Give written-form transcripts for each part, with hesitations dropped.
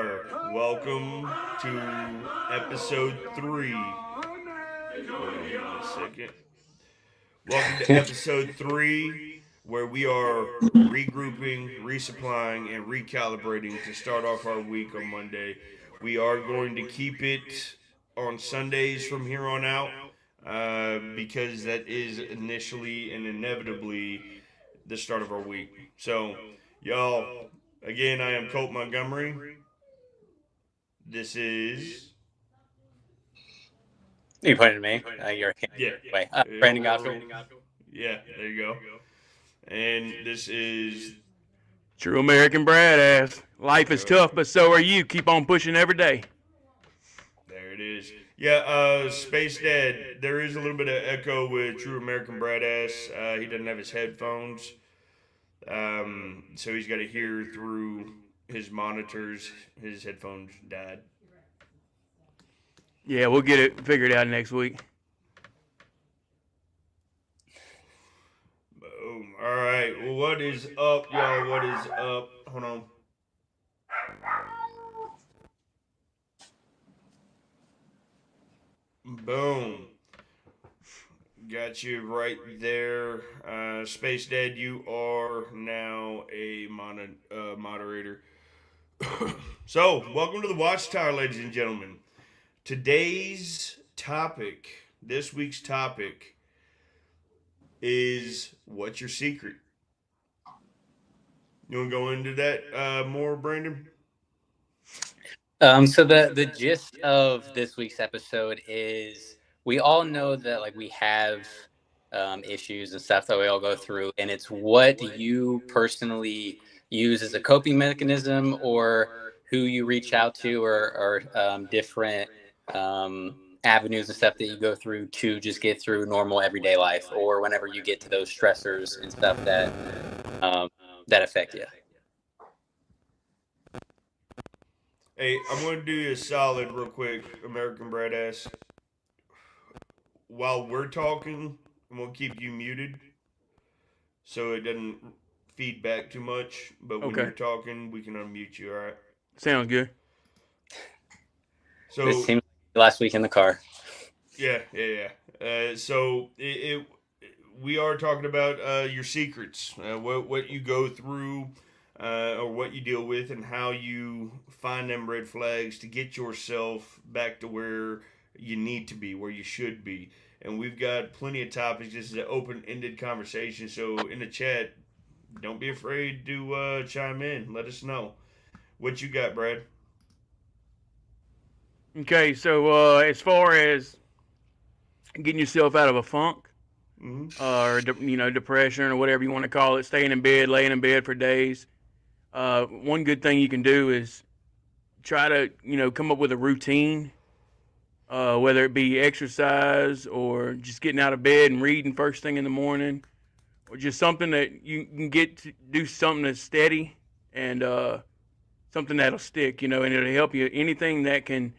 are. Welcome to episode 3. Hold on a second. Welcome to episode 3, where we are regrouping, resupplying, and recalibrating to start off our week on Monday. We are going to keep it on Sundays from here on out because that is initially and inevitably the start of our week. So, y'all, again, I am Colt Montgomery. This is. You pointed to me. Your Yeah. way. Brandon Gospel. Yeah, there you go. And this is. True American badass. Life is tough, but so are you. Keep on pushing every day. There it is. Yeah, Space Dad, there is a little bit of echo with True American Badass. He doesn't have his headphones, so he's got to hear through his monitors. His headphones died. Yeah, we'll get it figured out next week. Boom. All right. Well, what is up, y'all? What is up? Hold on. Boom. Got you right there. Space Dad, you are now a moderator. So, welcome to the Watchtower, ladies and gentlemen. Today's topic, this week's topic, is what's your secret? You want to go into that more, Brandon? So the gist of this week's episode is we all know that we have issues and stuff that we all go through, and it's what you personally use as a coping mechanism, or who you reach out to, or different avenues and stuff that you go through to just get through normal everyday life, or whenever you get to those stressors and stuff that affect you. Hey, I'm going to do you a solid real quick, American Badass. While we're talking, I'm going to keep you muted so it doesn't feed back too much. But when you're talking, we can unmute you, all right? Sounds good. So it seemed like last week in the car. Yeah. So we are talking about your secrets, what you go through, or what you deal with, and how you find them red flags to get yourself back to where you need to be, where you should be. And we've got plenty of topics. This is an open-ended conversation. So in the chat, don't be afraid to chime in. Let us know. What you got, Brad? Okay, so as far as getting yourself out of a funk, or depression, or whatever you want to call it, staying in bed, laying in bed for days, one good thing you can do is try to come up with a routine, whether it be exercise or just getting out of bed and reading first thing in the morning, or just something that you can get to do, something that's steady and something that'll stick, and it'll help you. Anything that can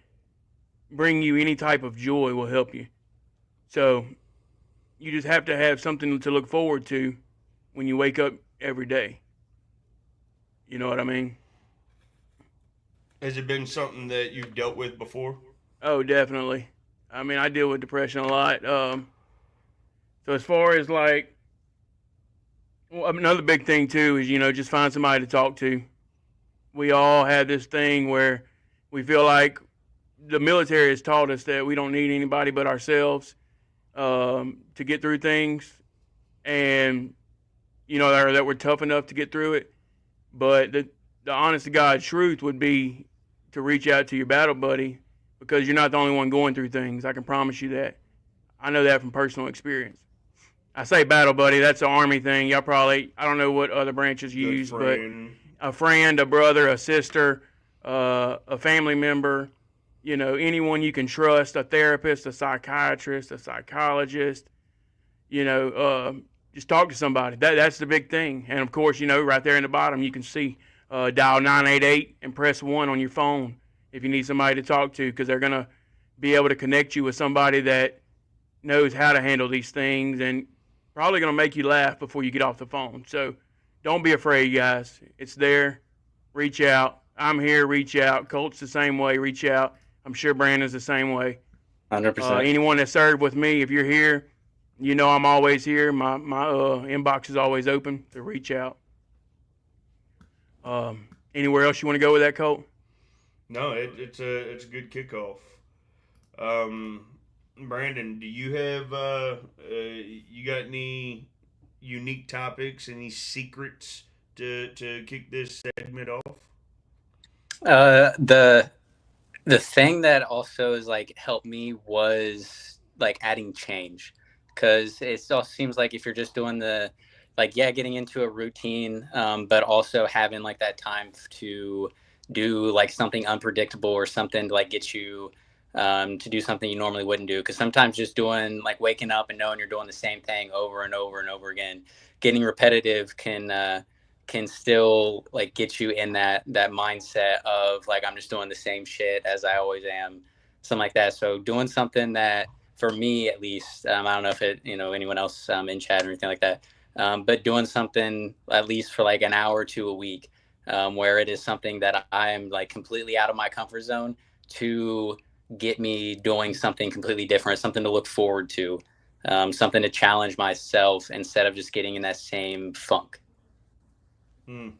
bring you any type of joy will help you. So you just have to have something to look forward to when you wake up every day. You know what I mean? Has it been something that you've dealt with before? Oh, definitely. I mean, I deal with depression a lot. So as far as another big thing too is, just find somebody to talk to. We all have this thing where we feel like the military has taught us that we don't need anybody but ourselves to get through things, and or that we're tough enough to get through it. But the honest to God truth would be to reach out to your battle buddy, because you're not the only one going through things. I can promise you that. I know that from personal experience. I say battle buddy, that's an Army thing. Y'all probably, I don't know what other branches use, but a friend, a brother, a sister, a family member, anyone you can trust, a therapist, a psychiatrist, a psychologist, just talk to somebody. That's the big thing. And of course, right there in the bottom, you can see dial 988 and press 1 on your phone if you need somebody to talk to, because they're going to be able to connect you with somebody that knows how to handle these things and probably going to make you laugh before you get off the phone. So don't be afraid, guys. It's there. Reach out. I'm here. Reach out. Colt's the same way. Reach out. I'm sure Brandon's the same way. 100%. Anyone that served with me, if you're here, you know I'm always here. My inbox is always open to reach out. Anywhere else you want to go with that, Colt? No, it's a good kickoff. Brandon, do you have you got any unique topics, any secrets to kick this segment off? The thing that also is like helped me was like adding change, because it all seems like if you're just doing the getting into a routine, but also having like that time to do like something unpredictable or something to like get you to do something you normally wouldn't do. Because sometimes just doing like waking up and knowing you're doing the same thing over and over and over again, getting repetitive can still like get you in that mindset of like, I'm just doing the same shit as I always am, something like that. So doing something that, for me at least, I don't know if it, anyone else in chat or anything like that, but doing something at least for like an hour or two a week, where it is something that I am like completely out of my comfort zone to get me doing something completely different, something to look forward to, something to challenge myself instead of just getting in that same funk. I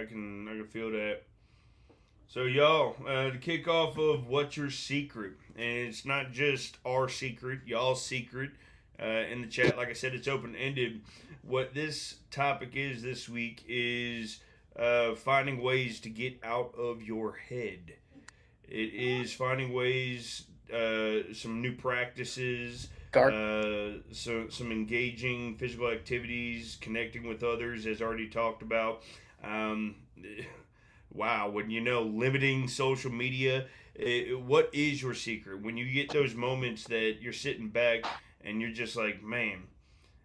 can feel that. So y'all, to kick off of what's your secret, and it's not just our secret, y'all's secret. In the chat, like I said, it's open ended. What this topic is this week is finding ways to get out of your head. It is finding ways, some new practices, some engaging physical activities, connecting with others, as already talked about. Wow, when limiting social media. What is your secret? When you get those moments that you're sitting back and you're just like, man,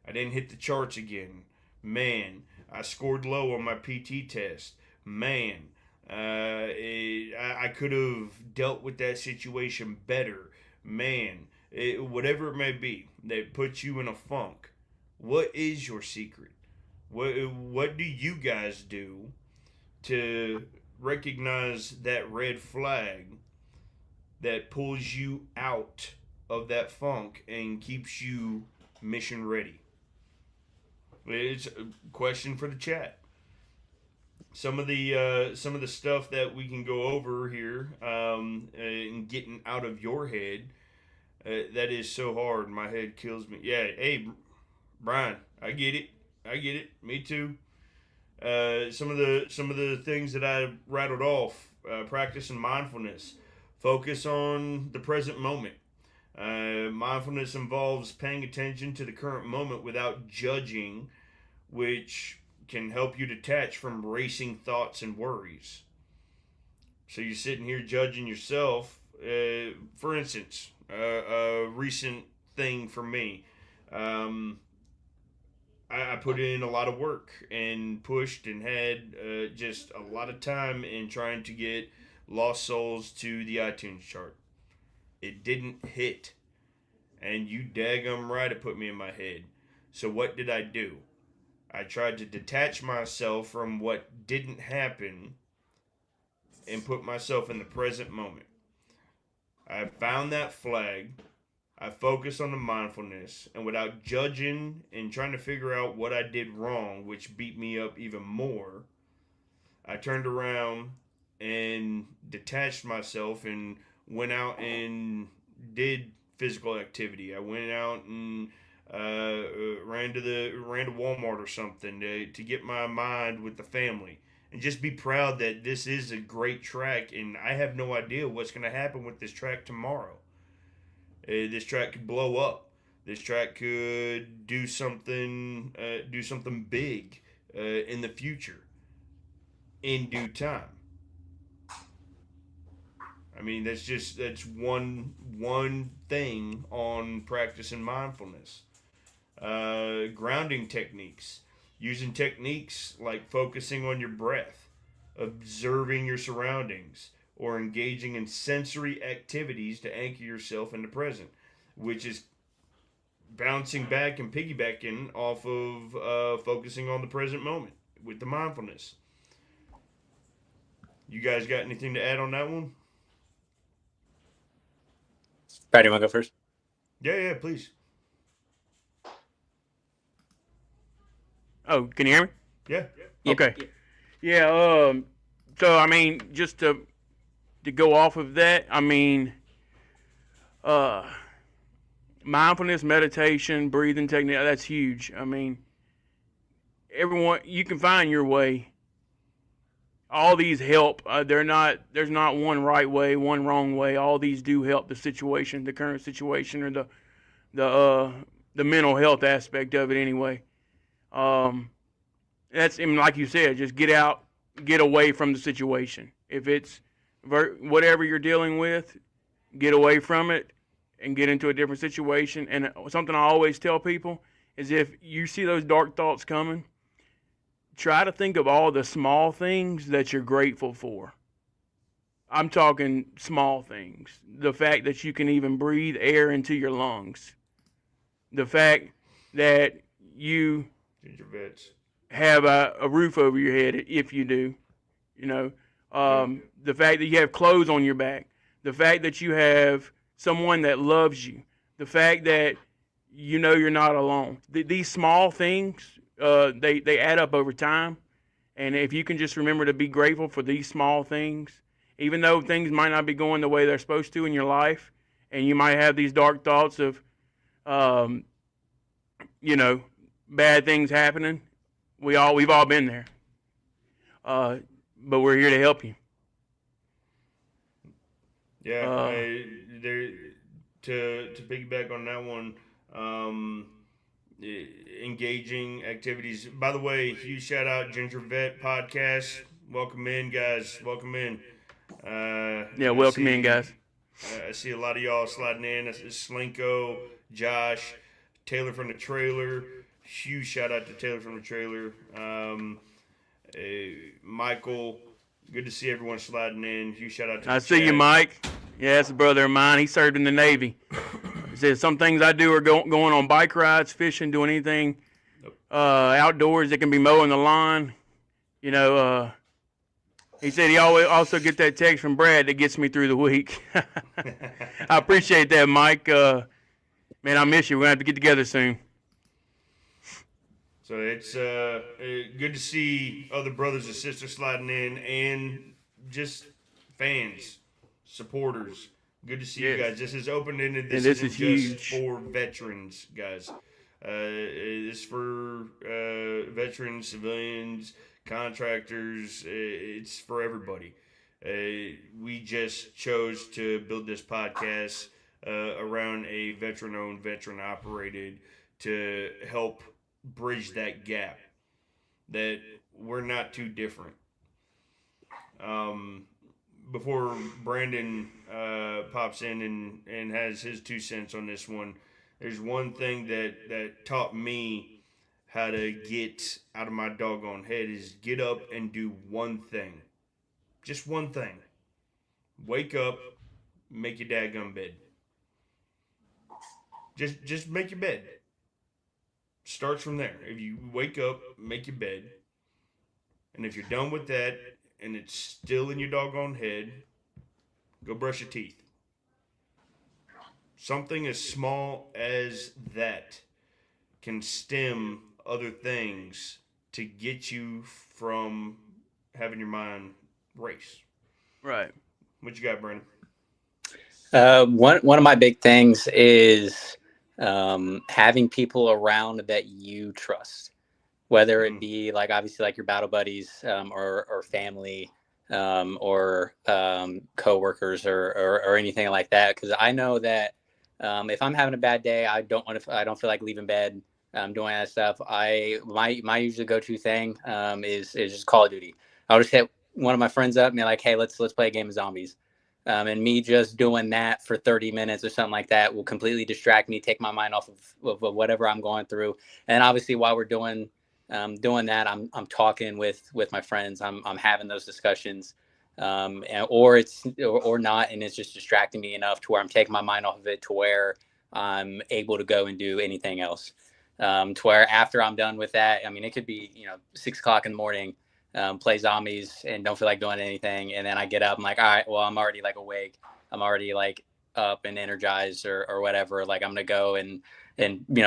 I didn't hit the charts again. Man, I scored low on my PT test. Man, I could have dealt with that situation better. Man, whatever it may be that puts you in a funk. What is your secret? What do you guys do to recognize that red flag that pulls you out of that funk and keeps you mission ready? It's a question for the chat. Some of the stuff that we can go over here, and getting out of your head, that is so hard. My head kills me. Yeah, hey, Brian, I get it. Me too. Some of the things that I rattled off: practicing mindfulness, focus on the present moment. Mindfulness involves paying attention to the current moment without judging, which can help you detach from racing thoughts and worries. So you're sitting here judging yourself. For instance, a recent thing for me. I put in a lot of work and pushed and had just a lot of time in trying to get Lost Souls to the iTunes chart. It didn't hit. And you daggum right it put me in my head. So what did I do? I tried to detach myself from what didn't happen and put myself in the present moment. I found that flag. I focused on the mindfulness, and without judging and trying to figure out what I did wrong, which beat me up even more, I turned around and detached myself and went out and did physical activity. I went out and ran to Walmart or something to get my mind with the family and just be proud that this is a great track, and I have no idea what's going to happen with this track tomorrow. This track could blow up. This track could do something big in the future, in due time. I mean, that's one thing on practicing mindfulness. Grounding techniques, using techniques like focusing on your breath, observing your surroundings, or engaging in sensory activities to anchor yourself in the present, which is bouncing back and piggybacking off of focusing on the present moment with the mindfulness. You guys got anything to add on that one? Brad, you want to go first? Yeah, please. Oh, can you hear me? Yeah. Okay. Yeah. So I mean, just to go off of that, I mean, mindfulness, meditation, breathing technique, that's huge. I mean, everyone, you can find your way. All these help. There's not one right way, one wrong way. All these do help the situation, the current situation, or the mental health aspect of it anyway. That's, I mean, like you said, just get away from the situation. If it's whatever you're dealing with, get away from it and get into a different situation. And something I always tell people is, if you see those dark thoughts coming, try to think of all the small things that you're grateful for. I'm talking small things. The fact that you can even breathe air into your lungs. The fact that you have a roof over your head, if you do. You know, the fact that you have clothes on your back. The fact that you have someone that loves you. The fact that you know you're not alone. These small things, they add up over time. And if you can just remember to be grateful for these small things, even though things might not be going the way they're supposed to in your life, and you might have these dark thoughts of, bad things happening. We've all been there. But we're here to help you. Yeah, to piggyback on that one, engaging activities. By the way, huge shout out Ginger Vet Podcast. Welcome in, guys. Welcome in. Welcome in, guys. I see a lot of y'all sliding in. Slinko, Josh, Taylor from the trailer. Huge shout out to Taylor from the trailer. Michael, good to see everyone sliding in. Huge shout out to I see you, Mike. Yeah, that's a brother of mine. He served in the Navy. He said some things I do are going on bike rides, fishing, doing anything outdoors. It can be mowing the lawn. You know, he said he always also get that text from Brad that gets me through the week. I appreciate that, Mike. Man, I miss you. We're going to have to get together soon. So it's good to see other brothers and sisters sliding in, and just fans, supporters. Good to see you guys. This is open-ended. This isn't is just huge. for veterans, guys. It's for veterans, civilians, contractors. It's for everybody. We just chose to build this podcast around a veteran-owned, veteran-operated to help bridge that gap, that we're not too different. Before Brandon pops in and has his 2 cents on this one, there's one thing that taught me how to get out of my doggone head is get up and do one thing. Just one thing. Wake up, make your dadgum bed. Just make your bed. Starts from there. If you wake up, make your bed, and if you're done with that and it's still in your doggone head, go brush your teeth. Something as small as that can stem other things to get you from having your mind race. Right. What you got, Brandon? One of my big things is having people around that you trust, whether it be like obviously like your battle buddies or family or coworkers or anything like that. Because I know that if I'm having a bad day, I don't feel like leaving bed, doing that stuff. My usually go-to thing is just Call of Duty. I'll just hit one of my friends up and be like, hey, let's play a game of zombies. And me just doing that for 30 minutes or something like that will completely distract me, take my mind off of whatever I'm going through. And obviously, while we're doing that, I'm talking with my friends. I'm having those discussions, or not, and it's just distracting me enough to where I'm taking my mind off of it to where I'm able to go and do anything else. To where after I'm done with that, I mean, it could be 6 o'clock in the morning. play zombies, and don't feel like doing anything. And then I get up, I'm like, all right, well, I'm already like awake. I'm already like up and energized or whatever. Like I'm gonna go and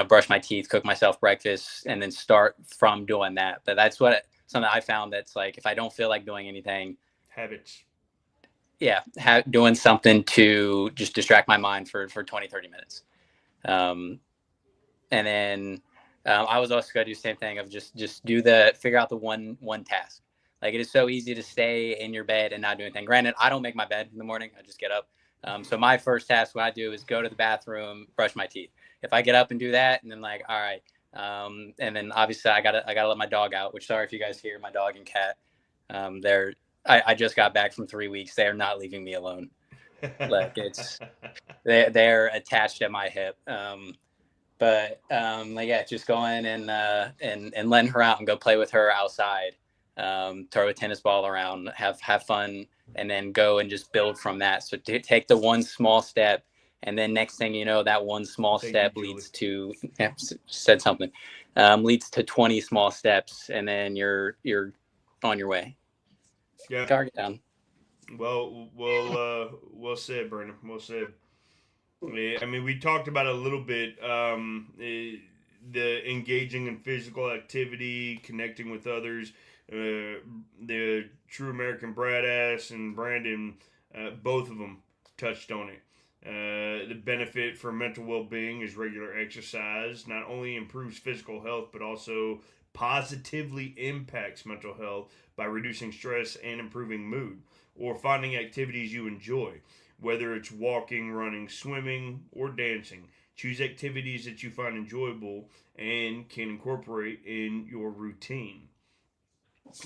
brush my teeth, cook myself breakfast, and then start from doing that. But that's something I found that's like, if I don't feel like doing anything, Habits. yeah, doing something to just distract my mind for 20, 30 minutes. And then I was also going to do the same thing of just figure out the one task. Like, it is so easy to stay in your bed and not do anything. Granted, I don't make my bed in the morning. I just get up. So my first task, what I do is go to the bathroom, brush my teeth. If I get up and do that, and then like, all right. And then obviously I gotta let my dog out, which, sorry if you guys hear my dog and cat. I just got back from 3 weeks. They are not leaving me alone. Like, they're attached at my hip. But like, yeah, just going and letting her out and go play with her outside, throw a tennis ball around, have fun, and then go and just build from that. So take the one small step, and then next thing you know, that one small step leads to said something, leads to 20 small steps, and then you're on your way. Yeah. Target down. Well said, Brandon. Well said. Yeah, I mean, we talked about it a little bit. The engaging in physical activity, connecting with others. The True American Bradass and Brandon, both of them touched on it. The benefit for mental well-being is regular exercise. Not only improves physical health, but also positively impacts mental health by reducing stress and improving mood, or finding activities you enjoy. Whether it's walking, running, swimming, or dancing, choose activities that you find enjoyable and can incorporate in your routine.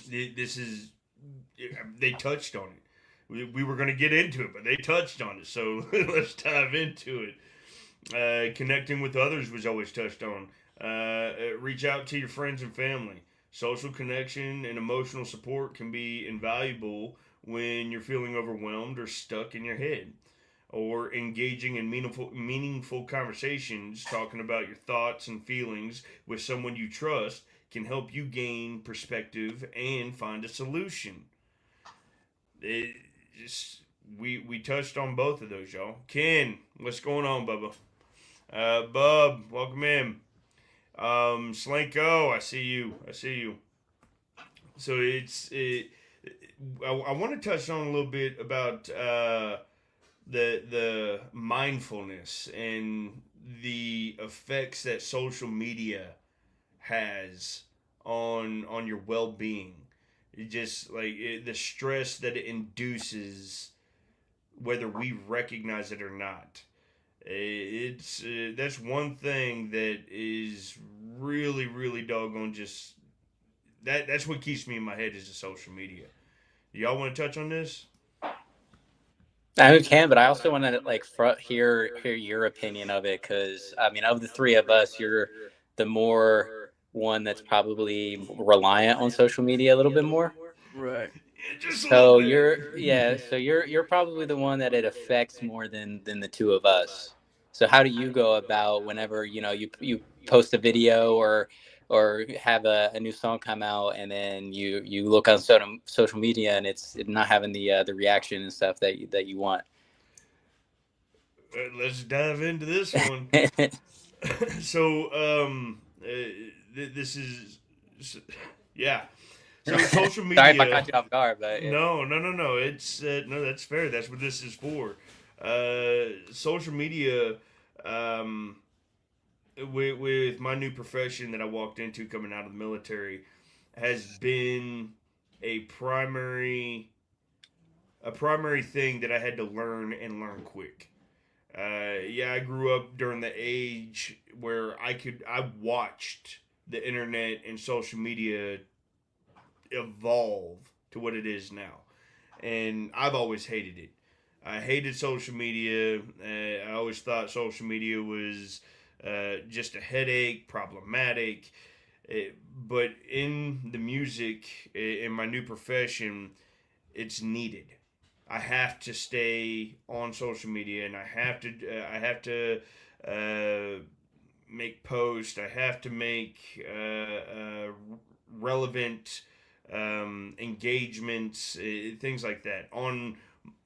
This is, they touched on it. We were going to get into it, but they touched on it. So let's dive into it. Connecting with others was always touched on. Reach out to your friends and family. Social connection and emotional support can be invaluable when you're feeling overwhelmed or stuck in your head. Or engaging in meaningful conversations, talking about your thoughts and feelings with someone you trust, can help you gain perspective and find a solution. It just, we touched on both of those, y'all. Ken, what's going on, Bubba? Bub, welcome in. Slanko, I see you. So I want to touch on a little bit about the mindfulness and the effects that social media has on your well-being. It just like the stress that it induces, whether we recognize it or not. It's That's one thing that is really doggone just that's what keeps me in my head is the social media. Y'all want to touch on this? I can, but I also want to like hear your opinion of it, because I mean, of the three of us, you're the more one that's probably reliant on social media a little bit more. Right. So you're probably the one that it affects more than the two of us. So how do you go about whenever you post a video or have a new song come out, and then you look on social media and it's not having the reaction and stuff that you want? Let's dive into this one. So this is yeah. So social media. Sorry if I caught you off guard, but no. It's no, that's fair. That's what this is for. Social media. With my new profession that I walked into coming out of the military, has been a primary thing that I had to learn and learn quick. I grew up during the age where I watched the internet and social media evolve to what it is now, and I've always hated it. I hated social media. I always thought social media was just a headache, problematic. But in the music, in my new profession, it's needed. I have to stay on social media, and I have to make posts. I have to make relevant engagements, things like that on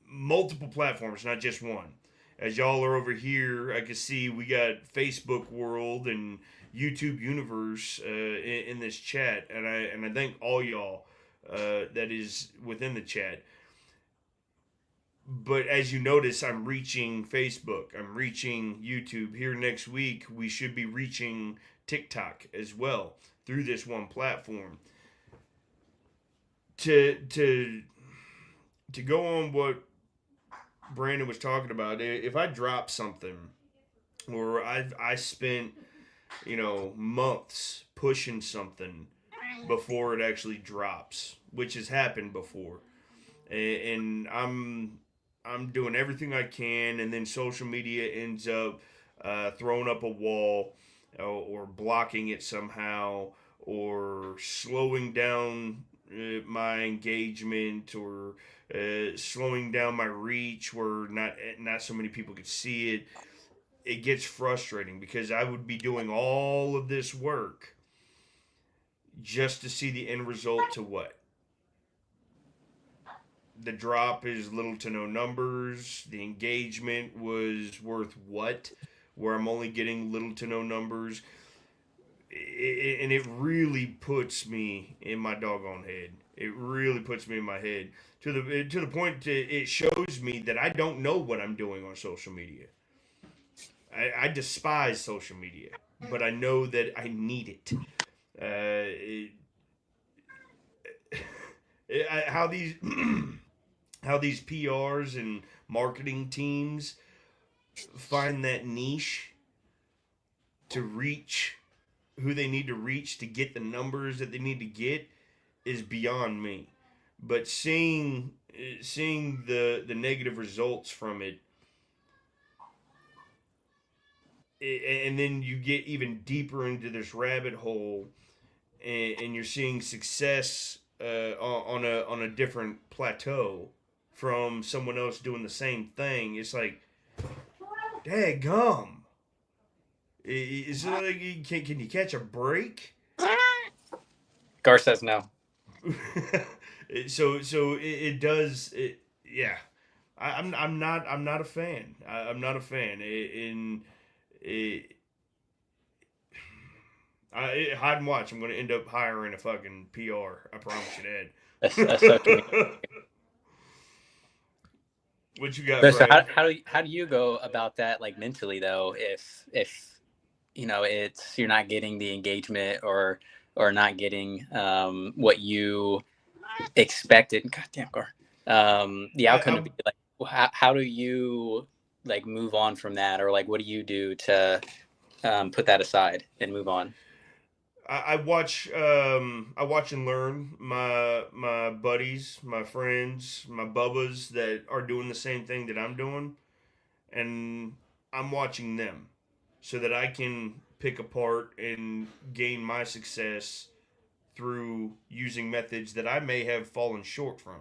multiple platforms, not just one. As y'all are over here, I can see we got Facebook World and YouTube Universe in this chat, and I thank all y'all that is within the chat. But as you notice, I'm reaching Facebook, I'm reaching YouTube. Here next week, we should be reaching TikTok as well through this one platform. To go on what Brandon was talking about, if I drop something, or I spent months pushing something before it actually drops, which has happened before, and I'm doing everything I can, and then social media ends up throwing up a wall, or blocking it somehow, or slowing down my engagement, or slowing down my reach where not so many people could see it. It gets frustrating because I would be doing all of this work just to see the end result to what? The drop is little to no numbers. The engagement was worth what? Where I'm only getting little to no numbers. And it really puts me in my doggone head. It really puts me in my head to the point it shows me that I don't know what I'm doing on social media. I despise social media, but I know that I need it. How these how these PRs and marketing teams find that niche to reach who they need to reach to get the numbers that they need to get is beyond me. But seeing the negative results from it, and then you get even deeper into this rabbit hole, and you're seeing success on a different plateau from someone else doing the same thing. It's like, daggum. Is it like, can you catch a break? Gar says no. so it does. Yeah, I'm not a fan. I'm not a fan. Hide and watch. I'm going to end up hiring a fucking PR. I promise you that. That's up to me. What you got, So Brad? how do you go about that, like, mentally though? If it's you're not getting the engagement, or not getting what you expected. Goddamn, Gar. The outcome to be like, how do you like move on from that, or like what do you do to put that aside and move on? I watch and learn my buddies, my friends, my bubbas that are doing the same thing that I'm doing, and I'm watching them so that I can pick apart and gain my success through using methods that I may have fallen short from.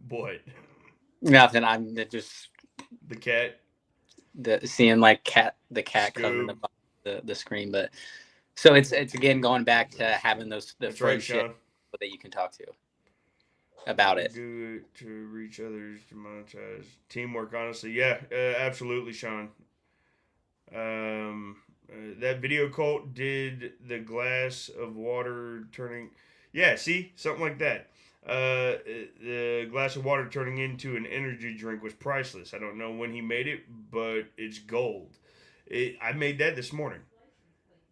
What? Nothing. I'm just The cat? seeing like the cat covering the screen, but so it's again going back to having the That's friendship right, that you can talk to about it. Do it to reach others to monetize. Teamwork, honestly. Yeah, absolutely, Sean. That video cult did the glass of water turning. Yeah, see? Something like that. The glass of water turning into an energy drink was priceless. I don't know when he made it, but it's gold. I made that this morning.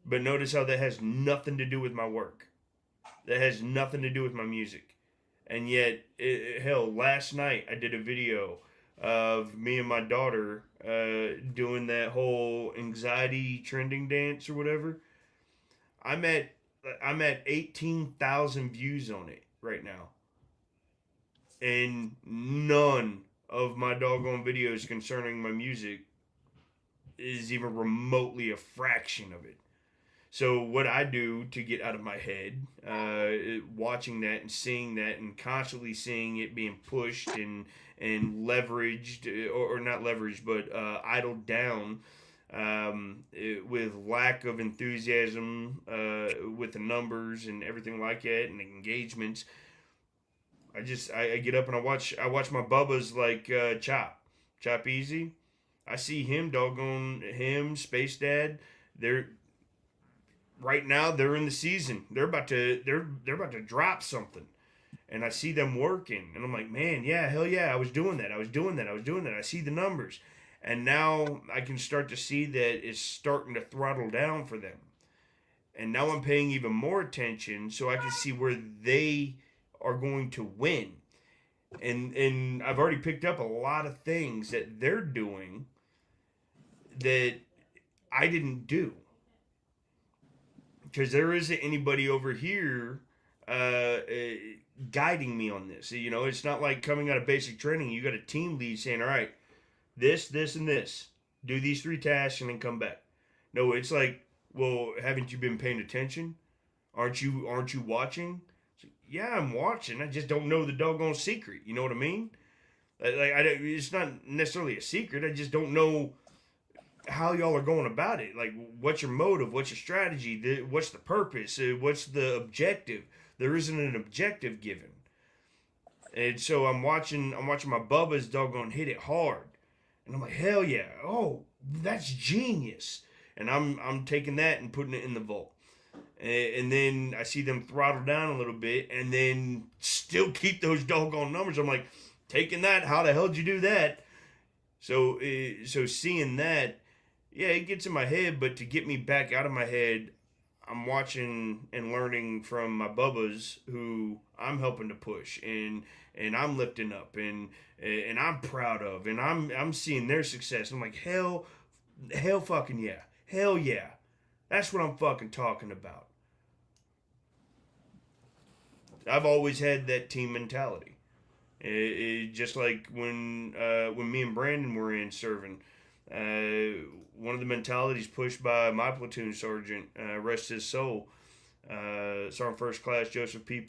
But notice how that has nothing to do with my work. That has nothing to do with my music. And yet, hell, last night I did a video of me and my daughter doing that whole anxiety trending dance or whatever. I'm at 18,000 views on it right now. And none of my doggone videos concerning my music is even remotely a fraction of it. So what I do to get out of my head, watching that and seeing that and constantly seeing it being pushed and leveraged, or not leveraged, but idled down with lack of enthusiasm with the numbers and everything like that and engagements. I get up and I watch my Bubba's like Chop Easy. I see him, doggone him, Space Dad. They're right now they're in the season. They're about to drop something. And I see them working, and I'm like, man, yeah, hell yeah, I was doing that. I see the numbers, and now I can start to see that it's starting to throttle down for them. And now I'm paying even more attention so I can see where they are going to win. And I've already picked up a lot of things that they're doing that I didn't do. Because there isn't anybody over here guiding me on this. You know, it's not like coming out of basic training. You got a team lead saying, all right, this, and this. Do these 3 tasks and then come back. No, it's like, well, haven't you been paying attention? Aren't you watching? Yeah, I'm watching. I just don't know the doggone secret. You know what I mean? It's not necessarily a secret. I just don't know how y'all are going about it. Like, what's your motive? What's your strategy? What's the purpose? What's the objective? There isn't an objective given. And so I'm watching my Bubba's doggone hit it hard. And I'm like, hell yeah. Oh, that's genius. And I'm taking that and putting it in the vault. And then I see them throttle down a little bit and then still keep those doggone numbers. I'm like, taking that, how the hell did you do that? So seeing that, yeah, it gets in my head, but to get me back out of my head, I'm watching and learning from my Bubbas who I'm helping to push and I'm lifting up and I'm proud of, and I'm seeing their success. I'm like, hell fucking yeah. Hell yeah. That's what I'm fucking talking about. I've always had that team mentality. Just like when me and Brandon were in serving, one of the mentalities pushed by my platoon sergeant, rest his soul, Sergeant First Class Joseph P.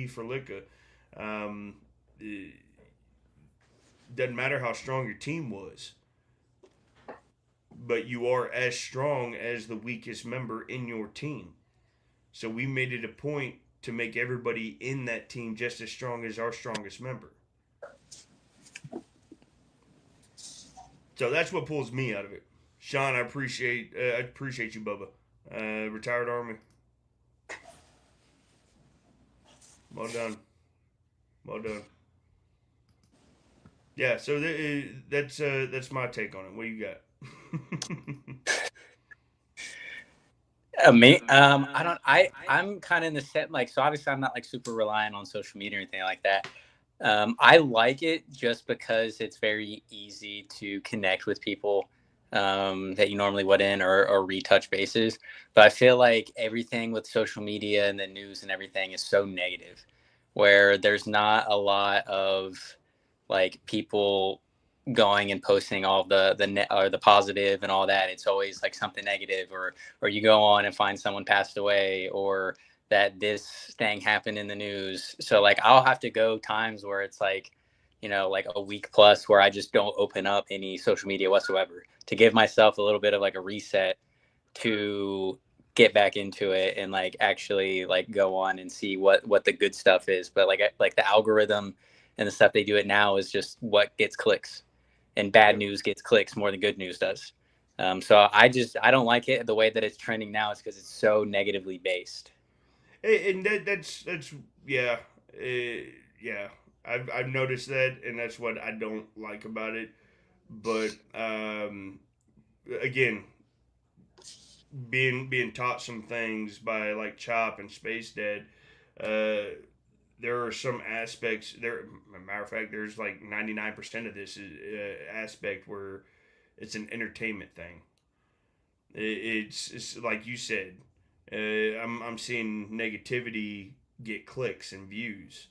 Ferlicka. Doesn't matter how strong your team was, but you are as strong as the weakest member in your team. So we made it a point to make everybody in that team just as strong as our strongest member. So that's what pulls me out of it. Sean, I appreciate you, Bubba. Retired Army. Well done. Yeah, so that's my take on it. What do you got? I'm kind of in the set, like, so obviously I'm not like super reliant on social media or anything like that. I like it just because it's very easy to connect with people that you normally wouldn't or retouch bases. But I feel like everything with social media and the news and everything is so negative, where there's not a lot of like people going and posting all the positive and all that. It's always like something negative, or you go on and find someone passed away, or that this thing happened in the news. So like I'll have to go times where it's like, you know, like a week plus where I just don't open up any social media whatsoever to give myself a little bit of like a reset to get back into it and like actually like go on and see what the good stuff is. But like the algorithm and the stuff they do it now is just what gets clicks, and bad news gets clicks more than good news does. So I don't like it the way that it's trending now. Is because it's so negatively based. And that's yeah, yeah. I've noticed that, and that's what I don't like about it. But again, being taught some things by like Chop and Space Dad, there are some aspects there. Matter of fact, there's like 99% of this aspect where it's an entertainment thing. It's like you said. I'm seeing negativity get clicks and views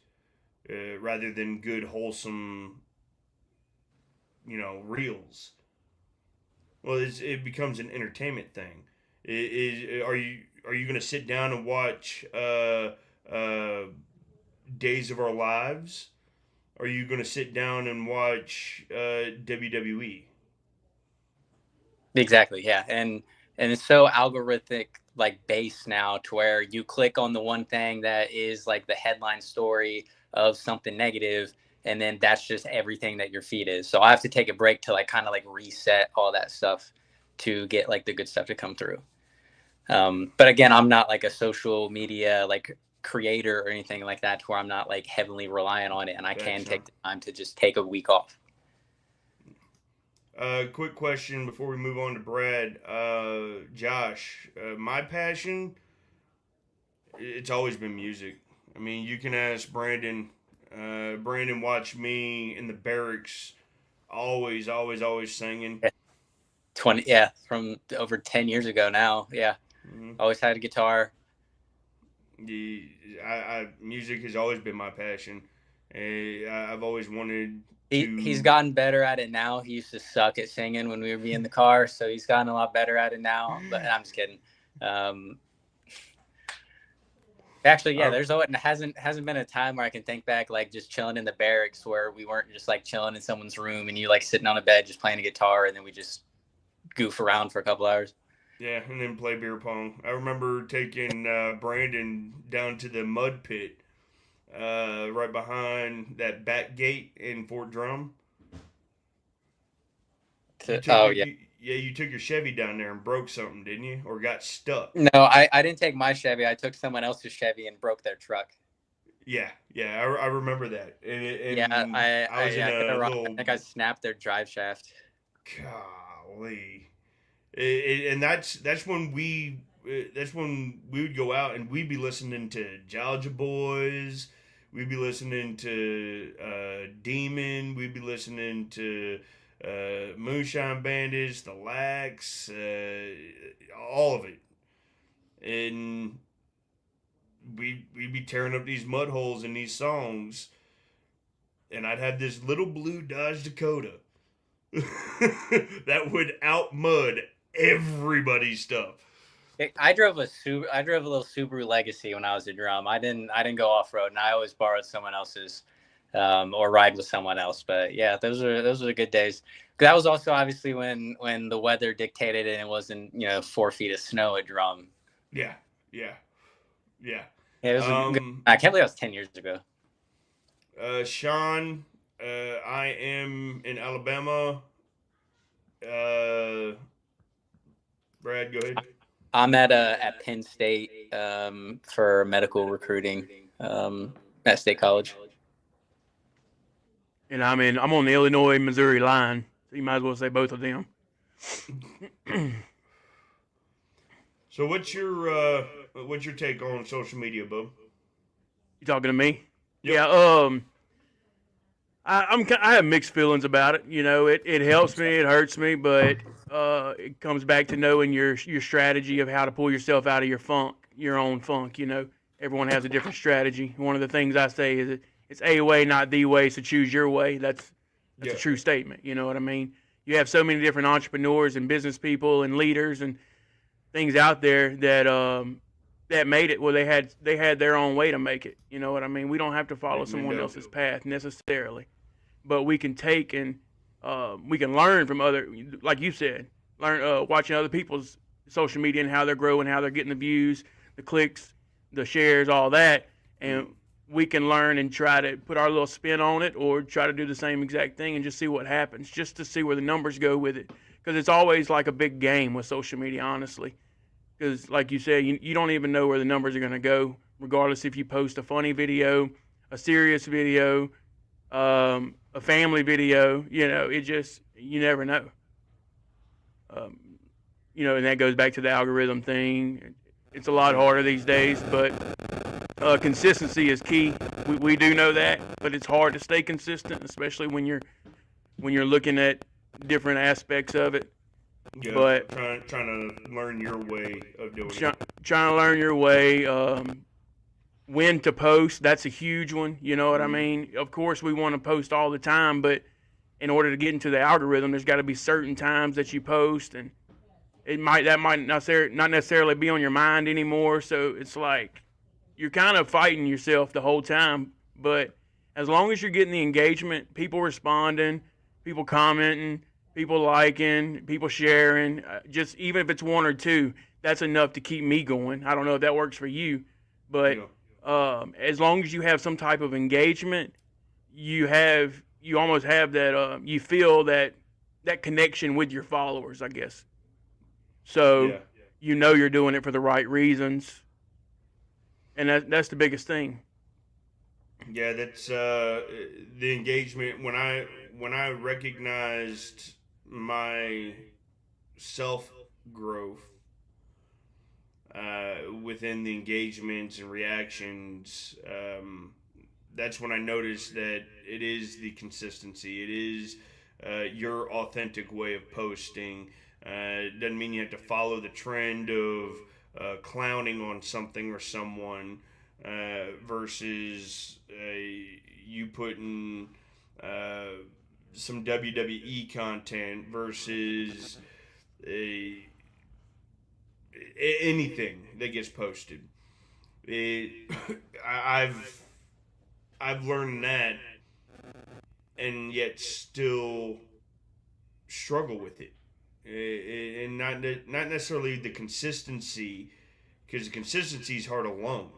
rather than good wholesome, reels. Well, it becomes an entertainment thing. Are you going to sit down and watch Days of Our Lives? Are you going to sit down and watch WWE? Exactly. Yeah. And it's so algorithmic like based now to where you click on the one thing that is like the headline story of something negative, and then that's just everything that your feed is. So I have to take a break to like kind of like reset all that stuff to get like the good stuff to come through. But again, I'm not like a social media like creator or anything like that to where I'm not like heavily reliant on it, and I can take the time to just take a week off. Quick question before we move on to Brad. Josh, my passion, it's always been music. I mean, you can ask Brandon. Brandon watched me in the barracks, always, always, always singing. 20, yeah, from over 10 years ago now. Yeah. Mm-hmm. Always had a guitar. Music has always been my passion. I've always wanted He's gotten better at it now. He used to suck at singing when we would be in the car, so he's gotten a lot better at it now. But I'm just kidding. Actually, yeah, hasn't been a time where I can think back like just chilling in the barracks where we weren't just like chilling in someone's room and you like sitting on a bed just playing a guitar and then we just goof around for a couple hours. Yeah, and then play beer pong. I remember taking Brandon down to the mud pit. Right behind that back gate in Fort Drum. You took your Chevy down there and broke something, didn't you? Or got stuck? No, I didn't take my Chevy. I took someone else's Chevy and broke their truck. Yeah, I remember that. I think I snapped their drive shaft. Golly. And that's when we would go out and we'd be listening to Georgia Boys. We'd be listening to Demon. We'd be listening to Moonshine Bandits, The Lax, all of it. And we'd be tearing up these mud holes in these songs. And I'd have this little blue Dodge Dakota that would out mud everybody's stuff. I drove a little Subaru Legacy when I was a drum. I didn't go off road, and I always borrowed someone else's, or ride with someone else. But yeah, those are the good days. That was also obviously when the weather dictated and it wasn't 4 feet of snow at drum. Yeah. It was I can't believe that was 10 years ago. Sean, I am in Alabama. Brad, go ahead. I'm at Penn State for medical recruiting at State College. And I'm on the Illinois-Missouri line, so you might as well say both of them. So what's your take on social media, Bo? You talking to me? Yep. Yeah. I have mixed feelings about it. It helps me, it hurts me, but it comes back to knowing your strategy of how to pull yourself out of your own funk. Everyone has a different strategy. One of the things I say is it's a way, not the way, so choose your way. That's a true statement. You know what I mean? You have so many different entrepreneurs and business people and leaders and things out there that made it. Well, they had their own way to make it. You know what I mean? We don't have to follow someone else's path necessarily, but we can take and we can learn from other, like you said, watching other people's social media and how they're growing, how they're getting the views, the clicks, the shares, all that, and we can learn and try to put our little spin on it or try to do the same exact thing and just see what happens, just to see where the numbers go with it, because it's always like a big game with social media, honestly. Because, like you said, you don't even know where the numbers are going to go, regardless if you post a funny video, a serious video, a family video. You never know. And that goes back to the algorithm thing. It's a lot harder these days, but consistency is key. We do know that, but it's hard to stay consistent, especially when you're looking at different aspects of it. Yeah, but trying to learn your way of doing it. Trying to learn your way, when to post, that's a huge one. You know what I mean? Of course, we want to post all the time, but in order to get into the algorithm, there's got to be certain times that you post, and that might not necessarily be on your mind anymore. So it's like you're kind of fighting yourself the whole time. But as long as you're getting the engagement, people responding, people commenting, people liking, people sharing, just even if it's one or two, that's enough to keep me going. I don't know if that works for you, but as long as you have some type of engagement, you almost have that. You feel that connection with your followers, I guess. So you're doing it for the right reasons, and that's the biggest thing. Yeah, that's the engagement. When I recognized my self growth within the engagements and reactions, that's when I noticed that it is the consistency. It is your authentic way of posting. It doesn't mean you have to follow the trend of clowning on something or someone versus you putting some WWE content versus anything that gets posted. I've learned that, and yet still struggle with it, and not necessarily the consistency, because the consistency is hard alone.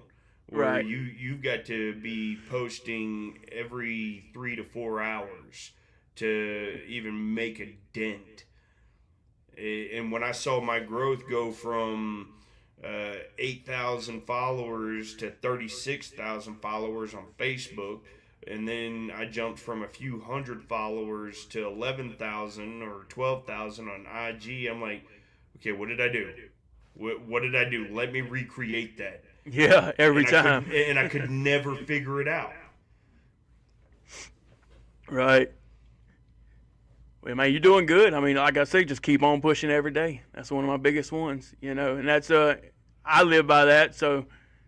Where Right. you've got to be posting every 3 to 4 hours to even make a dent. And when I saw my growth go from 8,000 followers to 36,000 followers on Facebook, and then I jumped from a few hundred followers to 11,000 or 12,000 on IG, I'm like, okay, what did I do? What did I do? Let me recreate that. Yeah, every time. And I could never figure it out. Right. Well, man, you're doing good. I mean, like I say, just keep on pushing every day. That's one of my biggest ones, and that's I live by that, so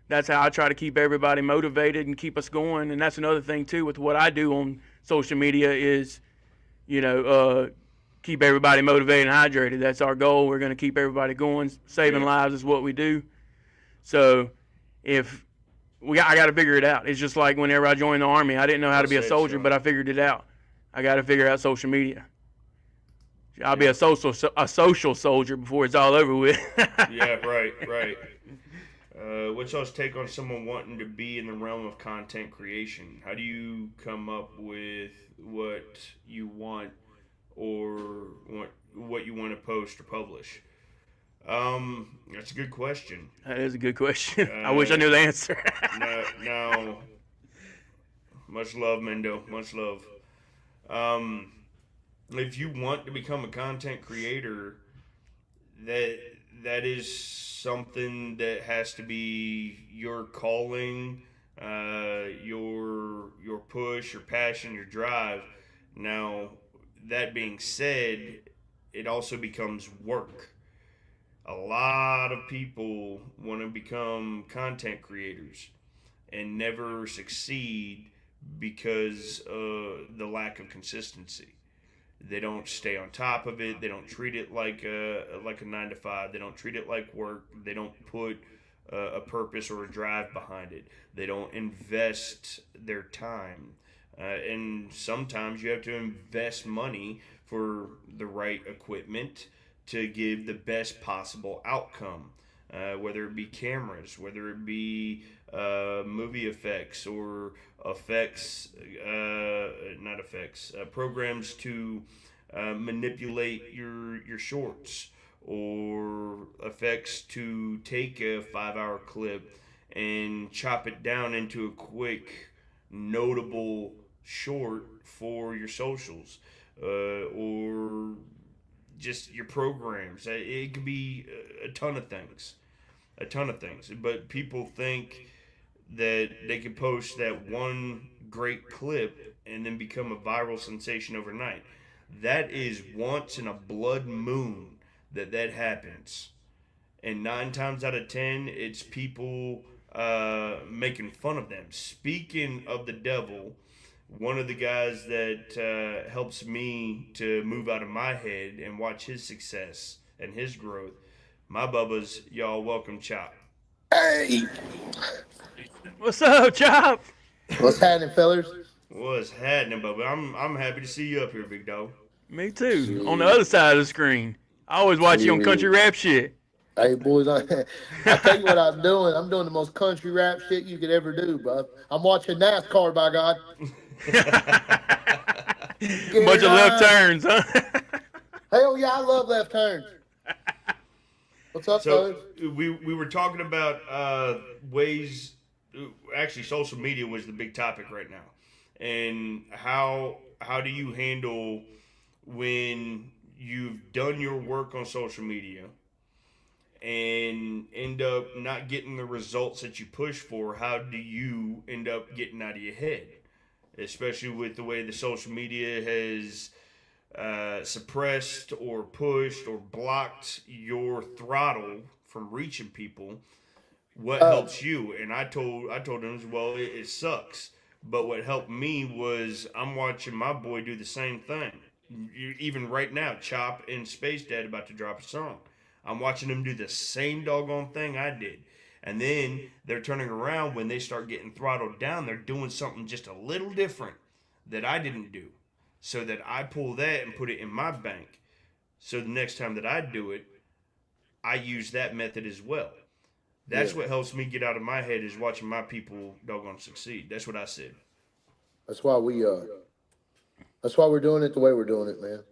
that's how I try to keep everybody motivated and keep us going. And that's another thing too with what I do on social media is, keep everybody motivated and hydrated. That's our goal. We're going to keep everybody going. Saving lives is what we do. So if I got to figure it out. It's just like whenever I joined the Army, I didn't know how to be a soldier, but I figured it out. I got to figure out social media. I'll be a social soldier before it's all over with. Yeah, right. What's y'all's take on someone wanting to be in the realm of content creation? How do you come up with what you want or what you want to post or publish? That's a good question. That is a good question. I wish I knew the answer. No. Much love, Mendo. Much love. If you want to become a content creator, that is something that has to be your calling, your push, your passion, your drive. Now, that being said, it also becomes work. A lot of people want to become content creators and never succeed because of the lack of consistency. They don't stay on top of it. They don't treat it like a 9 to 5. They don't treat it like work. They don't put a purpose or a drive behind it. They don't invest their time. And sometimes you have to invest money for the right equipment to give the best possible outcome. Whether it be cameras, whether it be movie effects or programs to manipulate your shorts, or effects to take a 5-hour clip and chop it down into a quick, notable short for your socials, or just your programs. It could be a ton of things. But people think that they can post that one great clip and then become a viral sensation overnight. That is once in a blood moon that happens. And 9 times out of 10, it's people making fun of them. Speaking of the devil, one of the guys that helps me to move out of my head and watch his success and his growth, my Bubba's, y'all welcome Chop. Hey, What's up, Chop? what's happening, fellas? What's happening, Bubba? I'm happy to see you up here, big dog. Me too. On the Shit. other side of the screen, I always watch you on country Shit. rap shit. Hey boys, I tell you what I'm doing. I'm doing the most country rap shit you could ever do, bud. I'm watching NASCAR, by God. Get Bunch it of left on. turns, huh? Hell yeah, I love left turns. What's up, So fellas? we were talking about ways. Actually, social media was the big topic right now, and how do you handle when you've done your work on social media and end up not getting the results that you push for? How do you end up getting out of your head, especially with the way the social media has suppressed or pushed or blocked your throttle from reaching people? What Uh, helps you? And I told him, well, it sucks, but what helped me was I'm watching my boy do the same thing. Even right now, Chop and Space Dad about to drop a song. I'm watching them do the same doggone thing I did. And then they're turning around when they start getting throttled down. They're doing something just a little different that I didn't do, so that I pull that and put it in my bank. So the next time that I do it, I use that method as well. yeah, That's what helps me get out of my head, is watching my people doggone succeed. That's what I said. that's why that's why we're doing it the way we're doing it, man.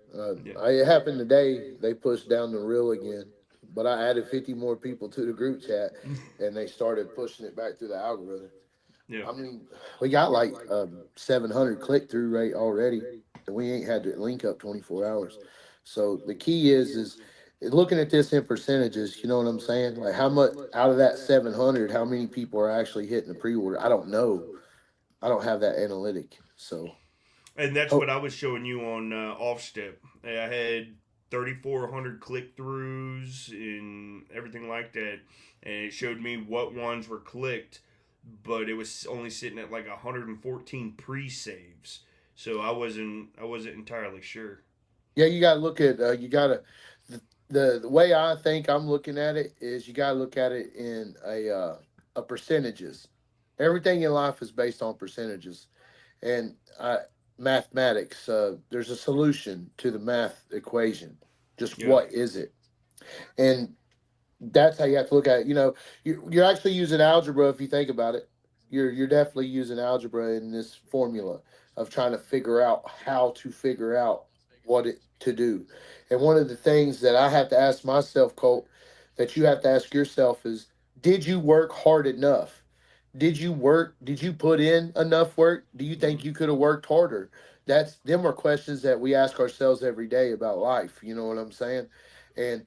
Yeah. It happened today. They pushed down the reel again, but I added 50 more people to the group chat, and they started pushing it back through the algorithm. Yeah. I mean, we got like 700 click through rate already, and we ain't had to link up 24 hours. So the key is looking at this in percentages. You know what I'm saying? Like how much out of that 700, how many people are actually hitting the pre-order? I don't know. I don't have that analytic. So, And that's what oh I was showing you on Offstep. I had 3,400 click throughs and everything like that. And it showed me what ones were clicked, but it was only sitting at like 114 pre saves. So I wasn't entirely sure. yeah, you got to look at you got to the way I think I'm looking at it is you got to look at it in a percentages. Everything in life is based on percentages, and mathematics. There's a solution to the math equation. Just Yeah. what is it? And that's how you have to look at it. You know, you're actually using algebra if you think about it. You're definitely using algebra in this formula of trying to figure out how to figure out what it to do. And one of the things that I have to ask myself, Colt, that you have to ask yourself is, did you work hard enough? Did you work? Did you put in enough work? Do you think Mhm. you could have worked harder? That's them are questions that we ask ourselves every day about life. You know what I'm saying? And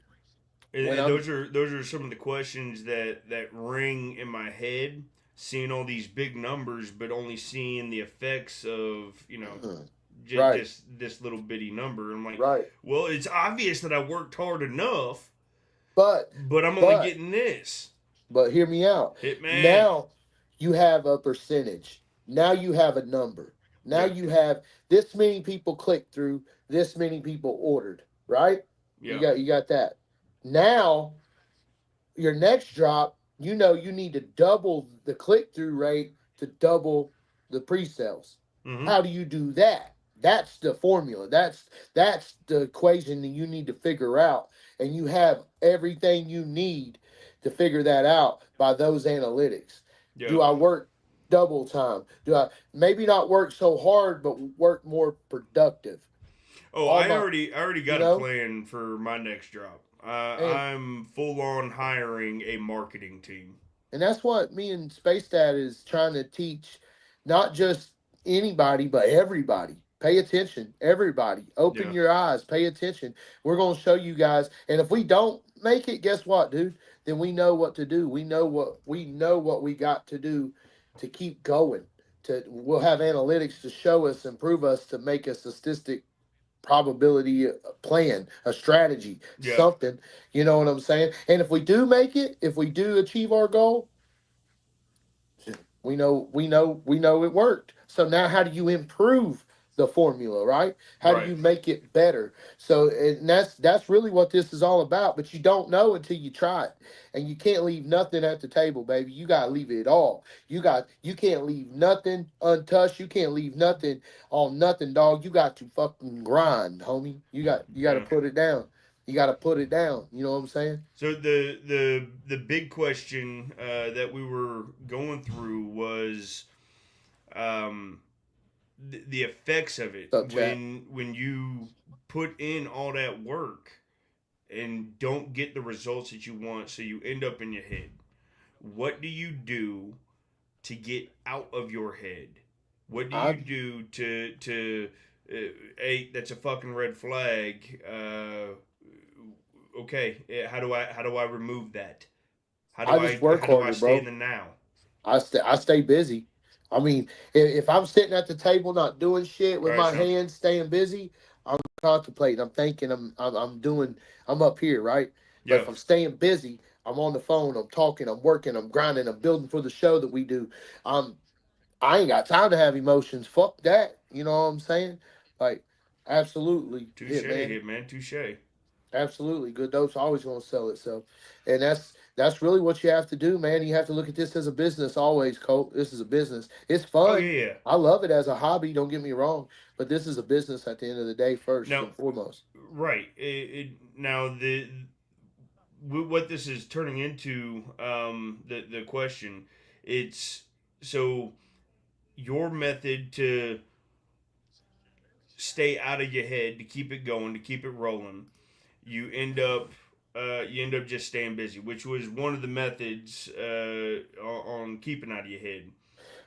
And, when and I'm those are some of the questions that ring in my head, seeing all these big numbers, but only seeing the effects of right, just this little bitty number. I'm like, right. well, it's obvious that I worked hard enough, But but I'm only but getting this. hear me out. Hitman. Now you have a percentage. Now you have a number. Now Yeah. you have this many people clicked through, this many people ordered, right? Yeah. You got that. Now your next drop, you know you need to double the click through rate to double the pre-sales. Mm-hmm. How do you do that? That's the formula. That's the equation that you need to figure out. And you have everything you need to figure that out by those analytics. Yeah. Do I work double time? Do I maybe not work so hard, but work more productive? Oh, All I my, already you got a know, plan for my next drop. and I'm full on hiring a marketing team. that's what me and Space Dad is trying to teach, not just anybody, but everybody. Pay attention, everybody. Open Yeah. your eyes, pay attention. We're going to show you guys. And if we don't make it, guess what, dude? Then we know what to do. We know what we got to do to keep going. We'll have analytics to show us and prove us to make a statistic probability plan, a strategy, Yeah. something. You know what I'm saying? And if we do make it, if we do achieve our goal, we know it worked. So now how do you improve the formula, right? How do Right. you make it better? So, and that's really what this is all about. But you don't know until you try it, and you can't leave nothing at the table, baby. You gotta leave it all. You can't leave nothing untouched. You can't leave nothing on nothing, dog. You got to fucking grind, homie. You got to Yeah. put it down. You got to put it down. You know what I'm saying? So the big question that we were going through was um, the effects of it What's up, chat? when you put in all that work and don't get the results that you want, so you end up in your head. What do you do to get out of your head? What do you I do to hey, that's a fucking red flag. Okay, how do I remove that? I just work How do I harder, stay in bro. the now? I stay busy. I mean, if I'm sitting at the table not doing shit All with right, my so hands staying busy, I'm contemplating. I'm thinking. I'm doing. I'm up here, right? But yeah, if I'm staying busy, I'm on the phone. I'm talking. I'm working. I'm grinding. I'm building for the show that we do. I'm. I ain't got time to have emotions. Fuck that. You know what I'm saying? Like, absolutely, touche, hit man. hit man, touche. Absolutely, good dope's always going to sell itself, and that's really what you have to do, man. You have to look at this as a business always, Colt. This is a business. It's Oh yeah, fun. yeah. I love it as a hobby. Don't get me wrong, but this is a business at the end of the day, first Now, and foremost. right. Now what this is turning into, the question, it's so your method to stay out of your head, to keep it going, to keep it rolling. You end up just staying busy, which was one of the methods on keeping out of your head.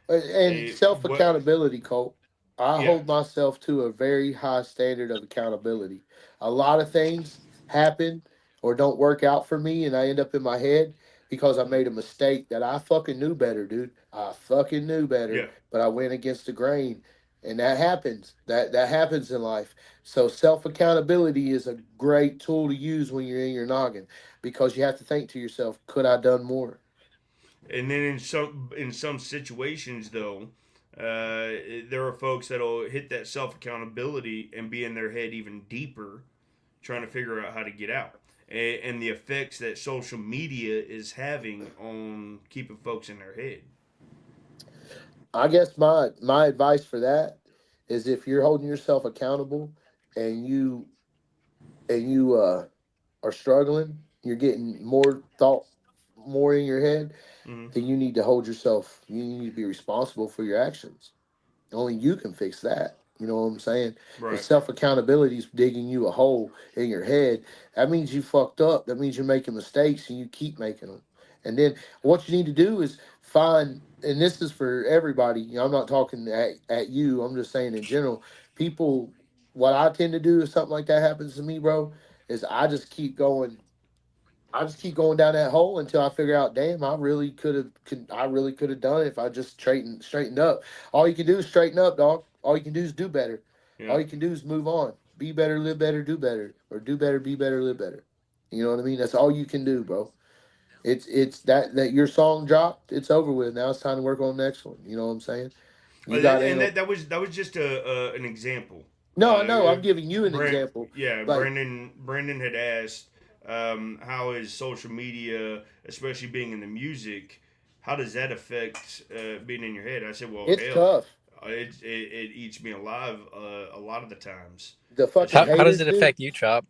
And self What? accountability, Colt. I Yeah, hold myself to a very high standard of accountability. A lot of things happen or don't work out for me, and I end up in my head because I made a mistake that I fucking knew better, dude. I fucking knew better, yeah. but I went against the grain, and that happens. That happens in life. So self accountability is a great tool to use when you're in your noggin because you have to think to yourself, could I done more? And then in some situations though, there are folks that'll hit that self accountability and be in their head even deeper, trying to figure out how to get out. And the effects that social media is having on keeping folks in their head. I guess my advice for that is if you're holding yourself accountable and you are struggling, you're getting more thought more in your head, Mm-hmm. then you need to hold yourself. You need to be responsible for your actions. Only you can fix that. You know what I'm saying? If Right. self accountability is digging you a hole in your head, that means you fucked up. That means you're making mistakes and you keep making them. And then what you need to do is find, and this is for everybody. You know, I'm not talking at you. I'm just saying in general. People, what I tend to do if something like that happens to me, bro, is I just keep going. I just keep going down that hole until I figure out, damn, I really could have done it if I just straightened up. All you can do is straighten up, dog. All you can do is do better. Yeah. All you can do is move on. Be better, live better, do better. Or do better, be better, live better. You know what I mean? That's all you can do, bro. It's that your song dropped, it's over with. Now it's time to work on the next one. You know what I'm saying? You got And to that was just an example. No, I know. I'm giving you an Brent, example. yeah, Like, Brandon had asked, how is social media, especially being in the music, how does that affect being in your head? I said, well, it's hell, tough. it eats me alive a lot of the times. The I fucking said, How does haters, it dude. affect you, Chop?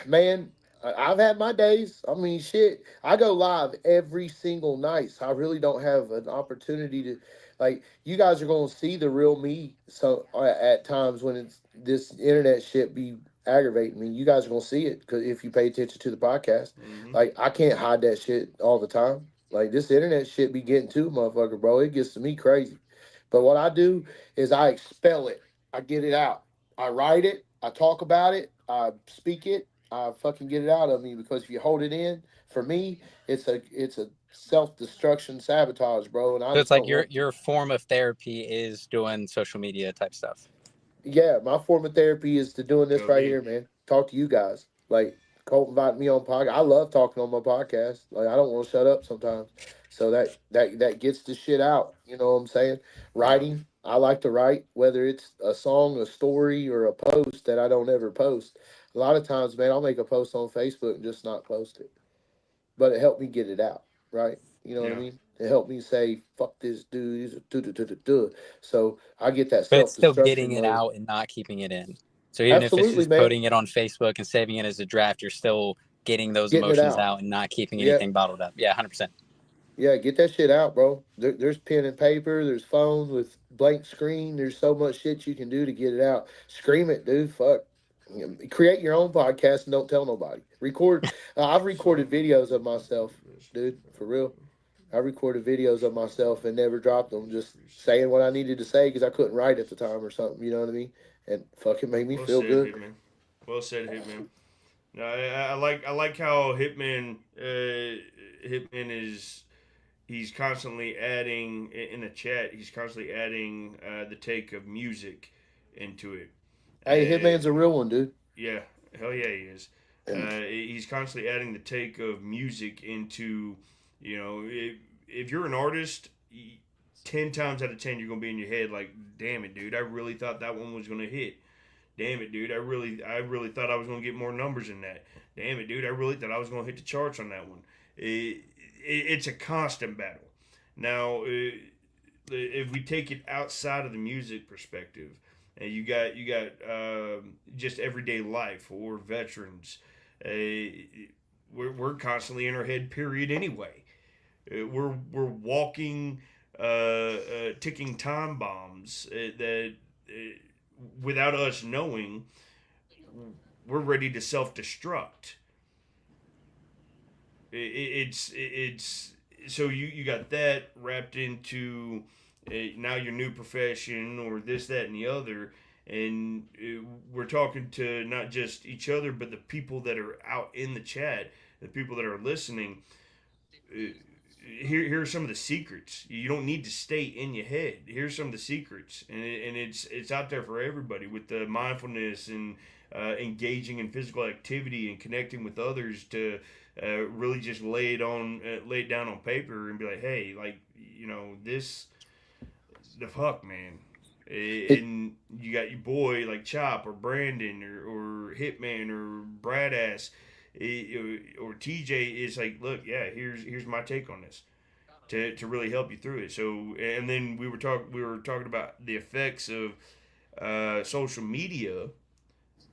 Man, I've had my days. I mean, shit, I go live every single night, so I really don't have an opportunity to, like, you guys are gonna see the real me. So at times when it's this internet shit be aggravating me, you guys are gonna see it because if you pay attention to the podcast, mm-hmm. like, I can't hide that shit all the time. Like, this internet shit be getting to a motherfucker, bro. It gets to me crazy. But what I do is I expel it. I get it out. I write it. I talk about it. I speak it. I fucking get it out of me because if you hold it in, for me, it's a self destruction sabotage, bro, and I So it's just like don't your want to. your form of therapy is doing social media type stuff. Yeah, my form of therapy is to doing this right OD. here, man. Talk to you guys. Like Colt invited me on podcast. I love talking on my podcast. Like I don't want to shut up sometimes. So that gets the shit out. You know what I'm saying? Yeah. Writing. I like to write, whether it's a song, a story, or a post that I don't ever post. A lot of times, man, I'll make a post on Facebook and just not post it, but it helped me get it out, right? You know what I Yeah. mean? It helped me say, "Fuck this dude." He's a do. So I get that But it's self still destruction getting it mode. out and not keeping it in. So even if it's Absolutely, just man. putting it on Facebook and saving it as a draft, you're still getting those Getting it emotions out. out and not keeping Yeah. anything bottled up. Yeah, 100%. Yeah, get that shit out, bro. There's pen and paper. There's phones with blank screen. There's so much shit you can do to get it out. Scream it, dude. Fuck. Create your own podcast and don't tell nobody. Record. I've recorded videos of myself, dude. For real. I recorded videos of myself and never dropped them. Just saying what I needed to say because I couldn't write at the time or something. You know what I mean? And fucking made me Well feel said, good. Hitman. Well said, Hitman. No, I like how Hitman is he's constantly adding in the chat. He's constantly adding the take of music into it. Hey, Hitman's a real one, dude. Yeah, hell yeah, he is. And He's constantly adding the take of music into, if you're an artist, 10 times out of 10 you're gonna be in your head like, damn it, dude, I really thought that one was gonna hit. Damn it, dude, I really thought I was gonna get more numbers in that. Damn it, dude, I really thought I was gonna hit the charts on that one. It's a constant battle. Now, if we take it outside of the music perspective, and you got just everyday life or veterans, we're constantly in our head. Period. Anyway, we're walking, ticking time bombs that without us knowing, we're ready to self destruct. It's so you got that wrapped into now your new profession or this, that, and the other, and we're talking to not just each other but the people that are out in the chat, the people that are listening. Here are some of the secrets. You don't need to stay in your head. Here's some of the secrets, and it's out there for everybody with the mindfulness and engaging in physical activity and connecting with others to really just lay it down on paper and be like, hey, like, this, the fuck, man. it, And you got your boy like Chop or Brandon or Hitman or Bradass or TJ is like, look, yeah, here's my take on this to really help you through it. So, and then we were talking about the effects of social media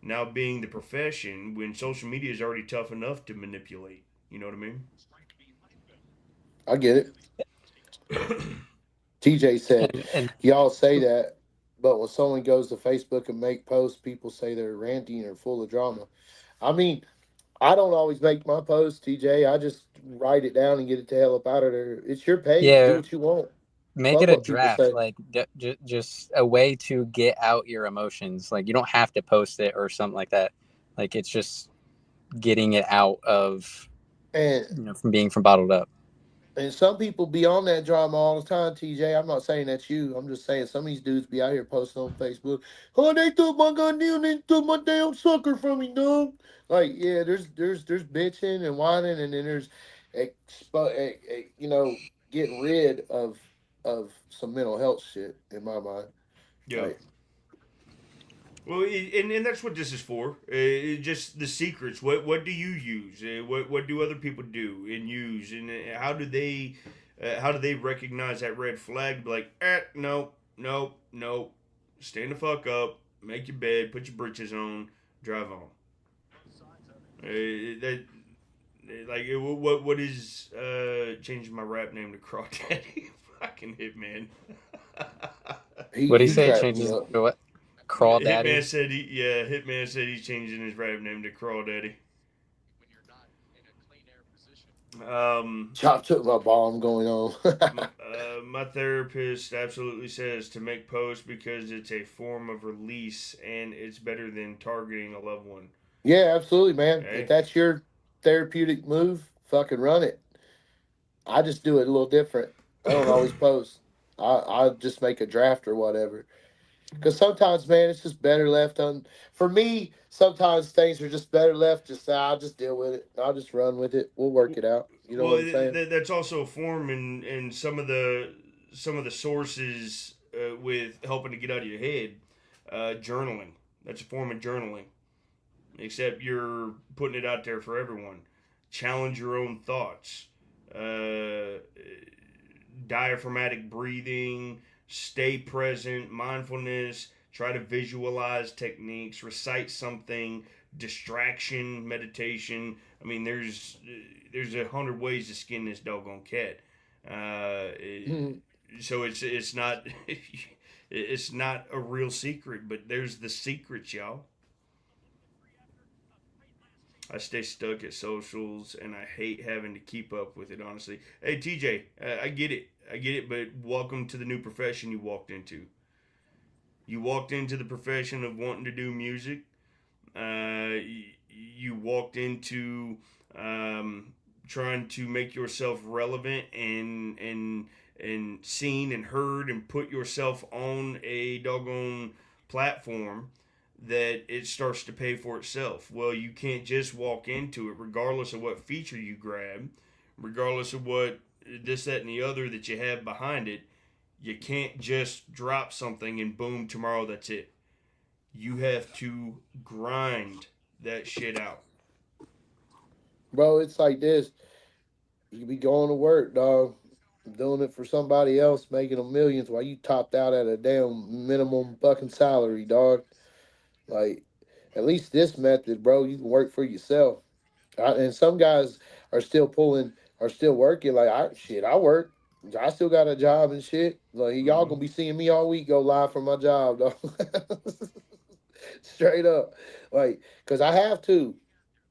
now being the profession when social media is already tough enough to manipulate. You know what I mean? I get it. TJ said, And y'all say that, but when someone goes to Facebook and make posts, people say they're ranting or full of drama. I mean, I don't always make my posts, TJ. I just write it down and get it the hell up out of there. It's your page. Do yeah, what you want. make Fuck it a what people draft, say. like just a way to get out your emotions. Like you don't have to post it or something like that. Like it's just getting it out of, And from bottled up. And some people be on that drama all the time, TJ. I'm not saying that's you. I'm just saying some of these dudes be out here posting on Facebook. Oh, they took my goddamn, they took my damn sucker from me, dog. Like, yeah, there's bitching and whining, and then there's, getting rid of some mental health shit in my mind. Yeah. Like, Well, and that's what this is for. Just the secrets. What do you use? What do other people do and use? And how do they recognize that red flag? Be like, no, no, no. Stand the fuck up. Make your bed. Put your britches on. Drive on. That like what is changing my rap name to Crawdaddy? Fucking Hitman. What do you he say? It cracked me changes up. to what? Crawl daddy. Hitman said he's changing his rap name to Crawdaddy. Chop took my bomb going on. My therapist absolutely says to make posts because it's a form of release and it's better than targeting a loved one. Yeah, absolutely, man. Okay? If that's your therapeutic move, fucking run it. I just do it a little different. I don't always post. I just make a draft or whatever. Because sometimes, man, it's just better left on. For me, sometimes things are just better left. Just I'll just deal with it. I'll just run with it. We'll work it out. You know Well, what I'm saying? that's also a form in some of the sources with helping to get out of your head, journaling. That's a form of journaling, except you're putting it out there for everyone. Challenge your own thoughts. Diaphragmatic breathing, stay present, mindfulness, try to visualize techniques, recite something, distraction, meditation. I mean, there's 100 ways to skin this doggone cat. So it's not it's not a real secret, but there's the secrets, y'all. I stay stuck at socials, and I hate having to keep up with it. Honestly, hey TJ, I get it, but welcome to the new profession you walked into. You walked into the profession of wanting to do music. You walked into trying to make yourself relevant and seen and heard and put yourself on a doggone platform that it starts to pay for itself. Well, you can't just walk into it, regardless of what feature you grab, regardless of what this, that, and the other that you have behind it. You can't just drop something and boom, tomorrow that's it. You have to grind that shit out. Bro, it's like this. You be going to work, dog, doing it for somebody else, making them millions while you topped out at a damn minimum fucking salary, dog. Like, at least this method, bro, you can work for yourself. And some guys are still working. Like, I work. I still got a job and shit. Like, y'all gonna be seeing me all week go live from my job, dog. Straight up. Like, because I have to.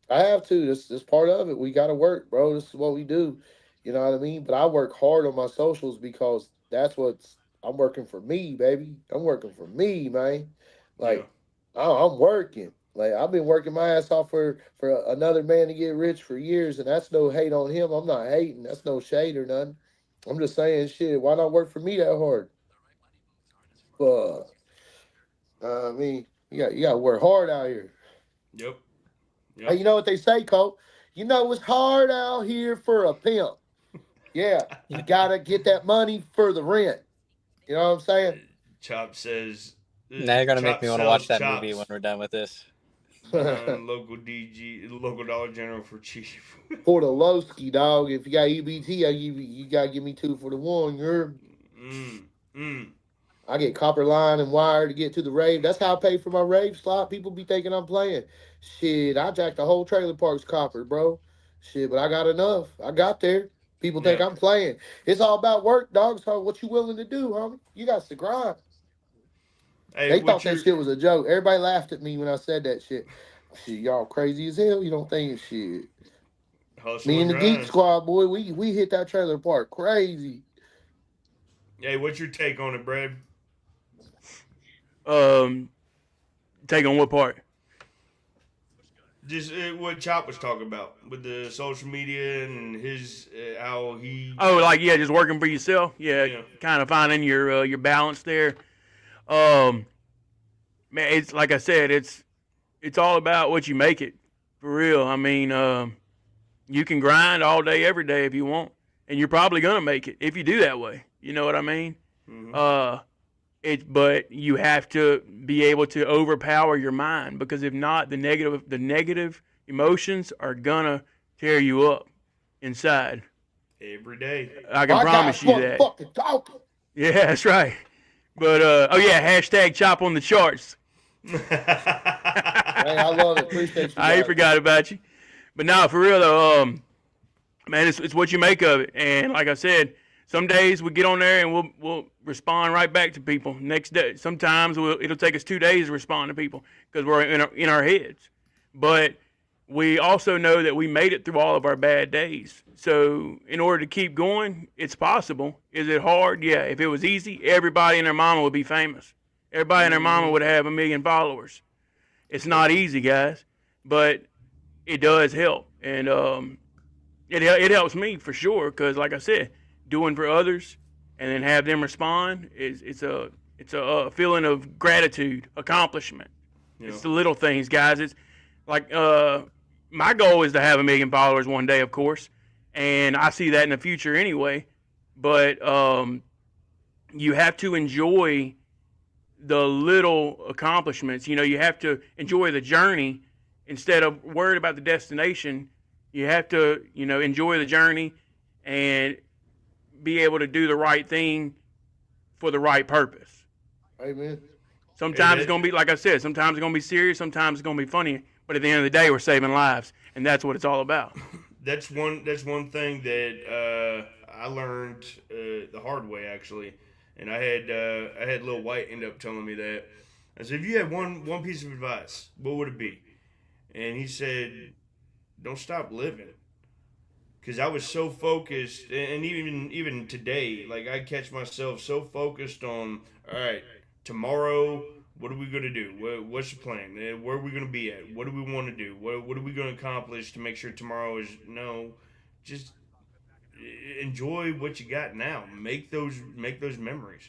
This part of it. We gotta work, bro. This is what we do. You know what I mean? But I work hard on my socials because I'm working for me, baby. I'm working for me, man. Like, I'm working. Like, I've been working my ass off for another man to get rich for years, and that's no hate on him. I'm not hating. That's no shade or nothing. I'm just saying, shit, why not work for me that hard? But I mean, you got to work hard out here. Yep. Hey, you know what they say, Cole? You know it's hard out here for a pimp. Yeah, you got to get that money for the rent. You know what I'm saying? Chop says. Now you're gonna make me want to watch that movie chops. when we're done with this. Local local Dollar General for cheap. For the Lowski, dog. If you got EBT, you got to give me 2 for the 1. You heard? I get copper line and wire to get to the rave. That's how I pay for my rave slot. People be thinking I'm playing. Shit, I jacked the whole trailer park's copper, bro. Shit, but I got enough. I got there. People think I'm playing. It's all about work, dog. So what you willing to do, homie? You got to grind. Hey, they thought that shit was a joke. Everybody laughed at me when I said that shit. Shit, y'all crazy as hell. You don't think it's shit. Me and the Geek Squad, boy, we hit that trailer park crazy. Hey, what's your take on it, Brad? Take on what part? Just what Chop was talking about with the social media and his how he. Oh, just working for yourself. Yeah. Kind of finding your balance there. Man, it's like I said, it's all about what you make it, for real. I mean, you can grind all day, every day if you want, and you're probably gonna make it if you do that way. You know what I mean? Mm-hmm. But you have to be able to overpower your mind, because if not, the negative emotions are gonna tear you up inside. Every day. I can promise you that. Yeah, that's right. But hashtag Chop on the charts. Hey, I love it. Appreciate you. I ain't forgot about you. But no, for real though, man, it's what you make of it. And like I said, some days we get on there and we'll respond right back to people. Next day, sometimes it'll take us 2 days to respond to people because we're in our heads. But we also know that we made it through all of our bad days. So in order to keep going, it's possible. Is it hard? Yeah. If it was easy, everybody and their mama would be famous. Everybody and their mama would have 1 million followers. It's not easy, guys, but it does help. And it helps me for sure, because like I said, doing for others and then have them respond it's a feeling of gratitude, accomplishment. Yeah. It's the little things, guys. It's like my goal is to have 1 million followers one day, of course, and I see that in the future anyway. But you have to enjoy the little accomplishments. You have to enjoy the journey instead of worried about the destination. You have to, enjoy the journey and be able to do the right thing for the right purpose. Amen. Sometimes it's going to be, like I said, sometimes it's going to be serious, sometimes it's going to be funny, but at the end of the day, we're saving lives, and that's what it's all about. That's one thing that I learned the hard way, actually. And I had Lil White end up telling me that. I said, if you had one piece of advice, what would it be? And he said, don't stop living. Because I was so focused, and even today, like I catch myself so focused on, all right, tomorrow, what are we gonna do? What's the plan? Where are we gonna be at? What do we want to do? What are we gonna accomplish to make sure tomorrow is just enjoy what you got now. Make those memories.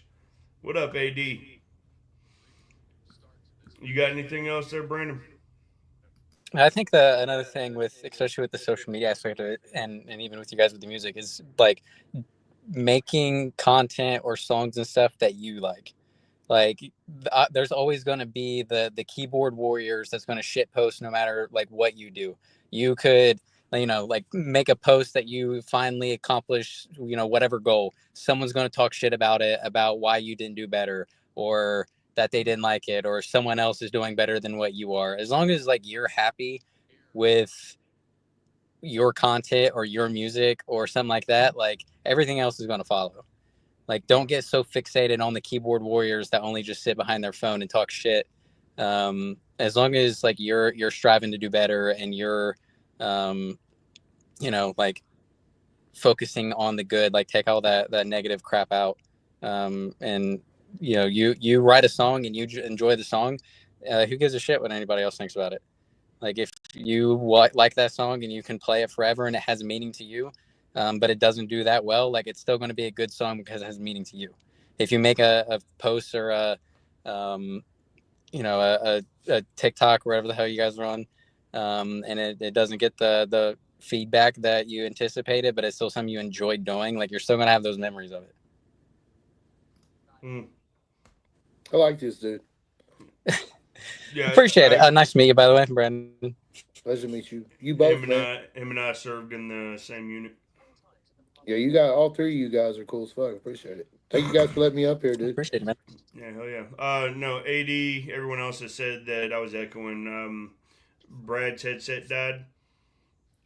What up, AD? You got anything else there, Brandon? I think another thing especially with the social media aspect of it, and even with you guys with the music, is like making content or songs and stuff that you like. Like there's always going to be the keyboard warriors that's going to shit post no matter like what you do. You could like make a post that you finally accomplish whatever goal. Someone's going to talk shit about it, about why you didn't do better, or that they didn't like it, or someone else is doing better than what you are. As long as like you're happy with your content or your music or something like that, like everything else is going to follow. Like, don't get so fixated on the keyboard warriors that only just sit behind their phone and talk shit. As long as like you're striving to do better and you're like focusing on the good, like take all that negative crap out, and you write a song and you enjoy the song. Who gives a shit what anybody else thinks about it? Like if you like that song and you can play it forever and it has meaning to you, but it doesn't do that well, like it's still going to be a good song because it has meaning to you. If you make a post or a TikTok or whatever the hell you guys are on, and it doesn't get the feedback that you anticipated, but it's still something you enjoyed doing, like you're still going to have those memories of it. I like this dude. Yeah, appreciate it. Nice to meet you, by the way, Brandon. Pleasure to meet you. You both, him and I served in the same unit. Yeah, you got all three of you guys are cool as fuck. Appreciate it. Thank you guys for letting me up here, dude. Appreciate it, man. Yeah, hell yeah. No, AD, everyone else has said that I was echoing. Brad's headset died,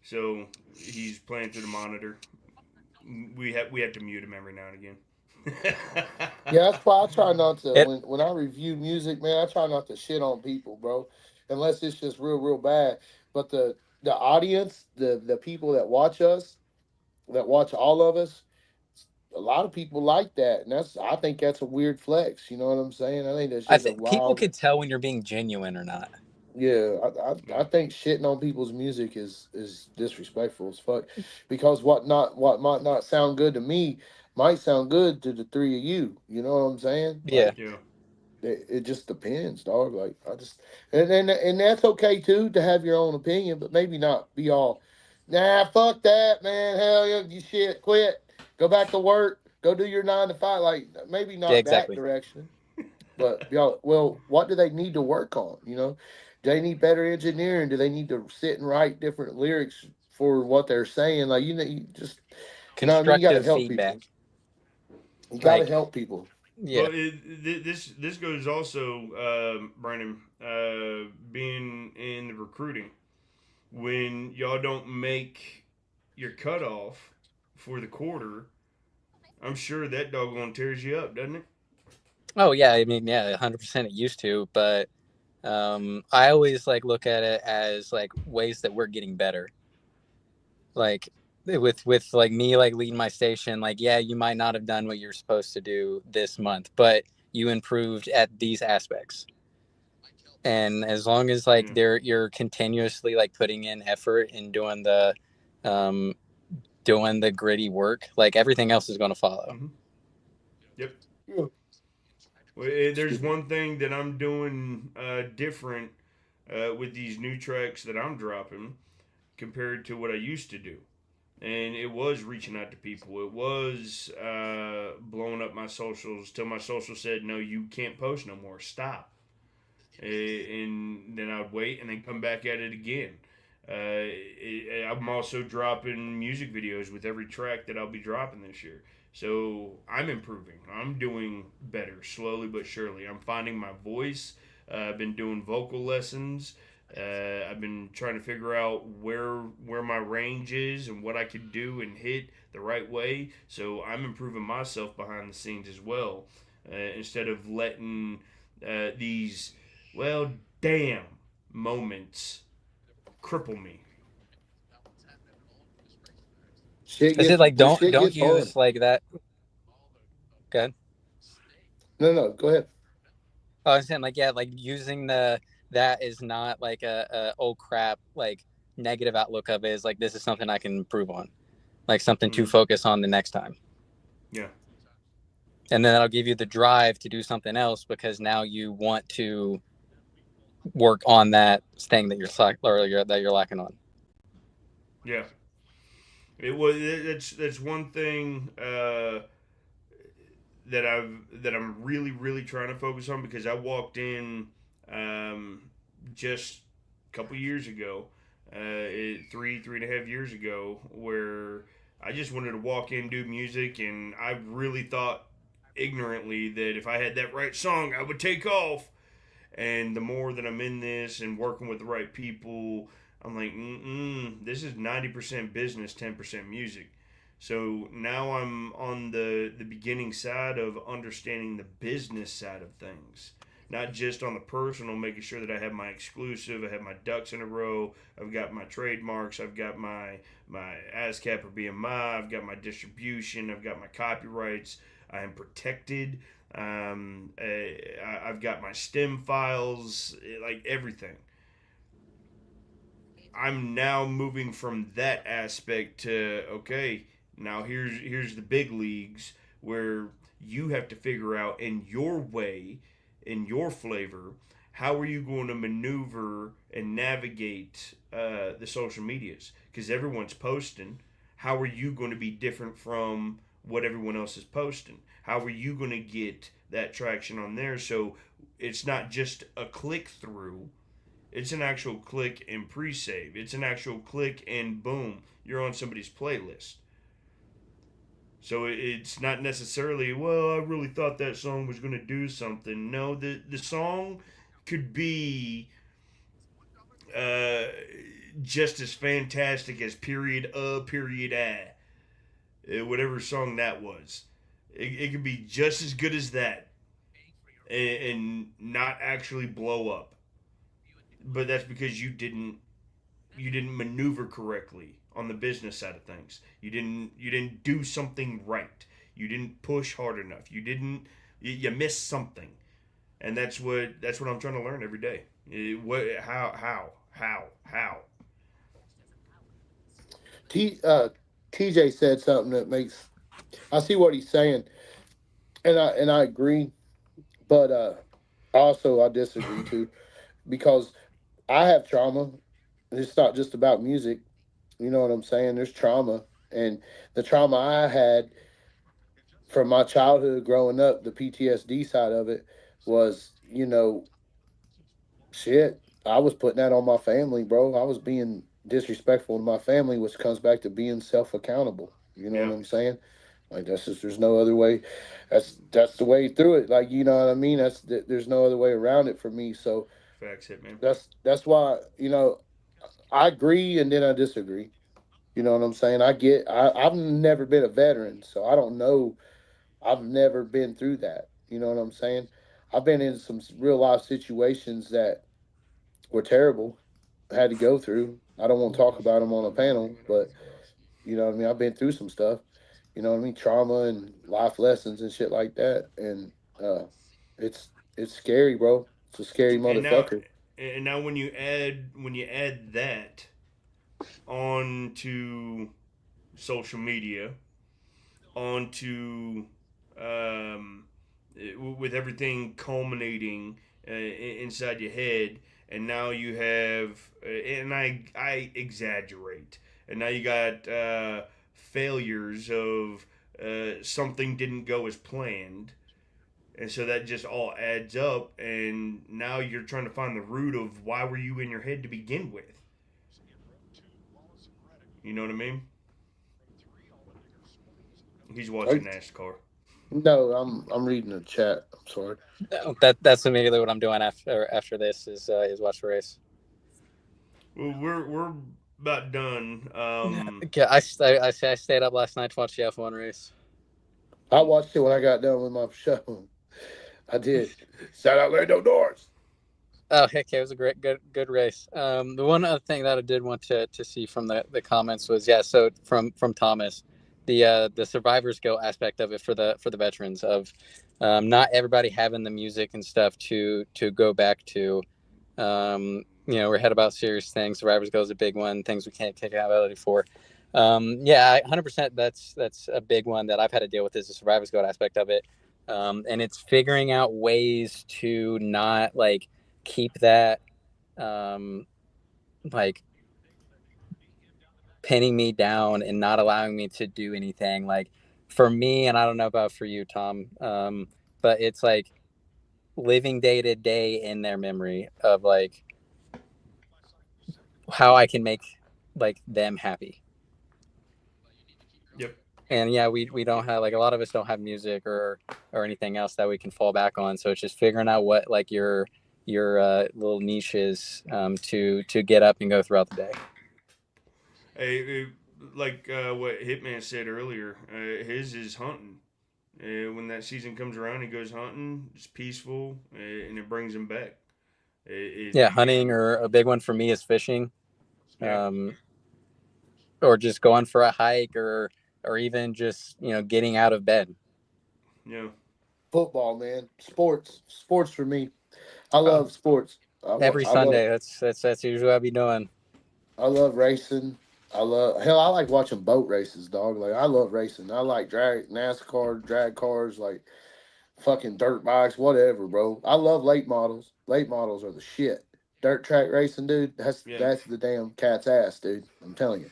so he's playing through the monitor. We have to mute him every now and again. Yeah, that's why I try not to when I review music, man, I try not to shit on people, bro. Unless it's just real bad. But the audience, the people that watch us, that watch all of us, a lot of people like that. And I think that's a weird flex, you know what I'm saying? I think that's just a wild... people could tell when you're being genuine or not. Yeah, I think shitting on people's music is disrespectful as fuck. Because what might not sound good to me might sound good to the three of you. You know what I'm saying? Yeah. Like, yeah. It just depends, dog. Like and that's okay too to have your own opinion, but maybe not be all, nah, fuck that, man. Hell yeah, you shit, quit, go back to work, go do your 9 to 5. Like maybe not exactly. that direction, but y'all, well, what do they need to work on? You know, do they need better engineering? Do they need to sit and write different lyrics for what they're saying? Like you just constructive you gotta help feedback. people. You gotta help people. Yeah. Well, this goes also, Brandon, being in the recruiting. When y'all don't make your cutoff for the quarter, I'm sure that doggone tears you up, doesn't it? Oh yeah, I mean, yeah, 100% it used to, but I always like look at it as like ways that we're getting better. Like with like me like leading my station, like yeah, you might not have done what you're supposed to do this month, but you improved at these aspects. And as long as like you're continuously like putting in effort and doing the gritty work, like everything else is going to follow. Mm-hmm. Yep. Yeah. Well, there's one thing that I'm doing different with these new tracks that I'm dropping compared to what I used to do. And it was reaching out to people. It was blowing up my socials till my social said, no, you can't post no more. Stop. And then I'd wait and then come back at it again. I'm also dropping music videos with every track that I'll be dropping this year. So I'm improving. I'm doing better, slowly but surely. I'm finding my voice. I've been doing vocal lessons. I've been trying to figure out where my range is and what I could do and hit the right way. So I'm improving myself behind the scenes as well, instead of letting these well damn moments cripple me. Is it like When shit don't gets hard. use like that? Good. No, go ahead. I was saying like yeah, like using that is not like a oh crap like negative outlook of it is like this is something I can improve on, like something to focus on the next time. Yeah. And then that'll give you the drive to do something else because now you want to work on that thing that you're lacking on. Yeah. It was that's one thing that I'm really trying to focus on, because I walked in just a couple years ago, 3.5 years ago, where I just wanted to walk in, do music, and I really thought ignorantly that if I had that right song, I would take off. And the more that I'm in this and working with the right people, I'm like, this is 90% business, 10% music. So now I'm on the beginning side of understanding the business side of things, not just on the personal, making sure that I have my exclusive, I have my ducks in a row, I've got my trademarks, I've got my ASCAP or BMI, I've got my distribution, I've got my copyrights, I am protected. I've got my stem files, like everything. I'm now moving from that aspect to, okay, now here's the big leagues, where you have to figure out in your way, in your flavor, how are you going to maneuver and navigate the social medias, because everyone's posting. How are you going to be different from what everyone else is posting? How are you going to get that traction on there? So it's not just a click through, it's an actual click and pre-save. It's an actual click and boom, you're on somebody's playlist. So it's not necessarily, well, I really thought that song was going to do something. No, the song could be uh, just as fantastic as period period whatever song that was. It could be just as good as that, and not actually blow up. But that's because you didn't maneuver correctly on the business side of things. You didn't do something right. You didn't push hard enough. You missed something, and that's what I'm trying to learn every day. What how. T TJ said something that makes I see what he's saying, and I agree, but also I disagree too, because I have trauma. It's not just about music. You know what I'm saying? There's trauma, and the trauma I had from my childhood growing up, the PTSD side of it was, shit. I was putting that on my family, bro. I was being disrespectful to my family, which comes back to being self accountable. You know Yeah, what I'm saying? Like that's just there's no other way. That's the way through it. Like you know what I mean? There's no other way around it for me. So facts hit, man. that's why I agree and then I disagree. You know what I'm saying? I've never been a veteran, so I don't know. I've never been through that. You know what I'm saying? I've been in some real life situations that were terrible. I had to go through. I don't want to talk about them on a panel, but you know what I mean. I've been through some stuff. You know what I mean? Trauma and life lessons and shit like that. And uh, it's it's scary, bro. It's a scary And now, motherfucker. when you add that onto social media, onto um, with everything culminating inside your head, and now you have, and I exaggerate, and now you got failures of something didn't go as planned. And so that just all adds up, and now you're trying to find the root of why were you in your head to begin with. You know what I mean? He's watching NASCAR. No, I'm reading the chat. I'm sorry. That's immediately what I'm doing after this is watch the race. Well, we're about done. Yeah, I stayed up last night to watch the F1 race. I watched it when I got done with my show. I did. Shout out Lando Norris. Oh, heck yeah, it was a good race. The one other thing that I did want to see from the comments was so from Thomas, the survivors go aspect of it for the veterans of not everybody having the music and stuff to go back to. We're head about serious things. Survivors Go is a big one. Things we can't take accountability for. 100%. That's a big one that I've had to deal with is the survivors go aspect of it, and it's figuring out ways to not like keep that like pinning me down and not allowing me to do anything. Like for me, and I don't know about for you, Tom, but it's like living day to day in their memory of like how I can make like them happy. Yep. And we don't have like a lot of us don't have music or anything else that we can fall back on. So it's just figuring out what like your little niches to get up and go throughout the day. Hey, like what Hitman said earlier, his is hunting. When that season comes around, he goes hunting. It's peaceful, and it brings him back. Hunting, or a big one for me is fishing, Yeah. Or just going for a hike, or even just getting out of bed. Yeah. Football, man. Sports for me. I love sports. Every Sunday, that's usually what I'll be doing. I love racing. I like watching boat races, dog. Like I love racing. I like NASCAR, drag cars, like fucking dirt bikes, whatever, bro. I love late models. Late models are the shit. Dirt track racing, dude. That's the damn cat's ass, dude. I'm telling you.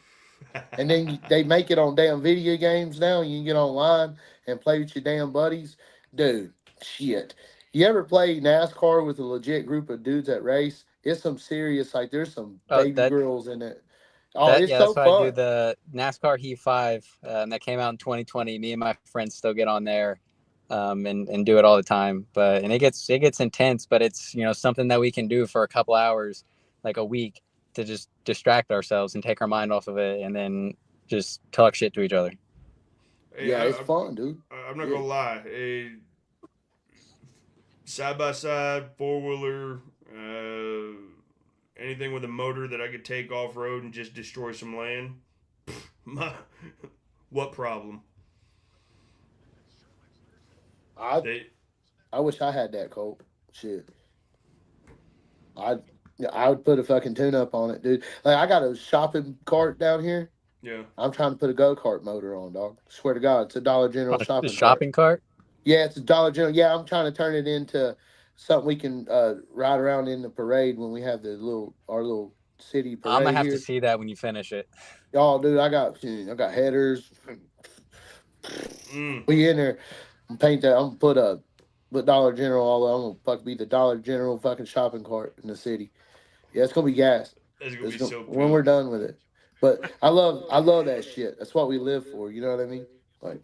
And then they make it on damn video games now. You can get online and play with your damn buddies, dude. Shit. You ever play NASCAR with a legit group of dudes that race? It's some serious, like there's some baby girls in it. Oh, it's so fun. fun. I do the NASCAR Heat 5 that came out in 2020. Me and my friends still get on there and do it all the time. And it gets intense, but it's something that we can do for a couple hours, like a week, to just distract ourselves and take our mind off of it, and then just talk shit to each other. Hey, yeah, it's fun, dude. I'm not gonna lie. Side by side, 4-wheeler, anything with a motor that I could take off road and just destroy some land. What problem? I wish I had that, Colt. Shit. I would put a fucking tune-up on it, dude. Like, I got a shopping cart down here. Yeah. I'm trying to put a go-kart motor on, dog. Swear to God, it's a Dollar General shopping cart? Yeah, it's a Dollar General. Yeah, I'm trying to turn it into something we can ride around in the parade when we have our little city parade. I'm gonna have to see that when you finish it. Oh, dude, I got headers. We in there. Paint that. I'm gonna put Dollar General all over. I'm gonna be the Dollar General fucking shopping cart in the city. Yeah, it's gonna be gas. It's gonna be so cool when we're done with it. But I love that shit. That's what we live for. You know what I mean? Like,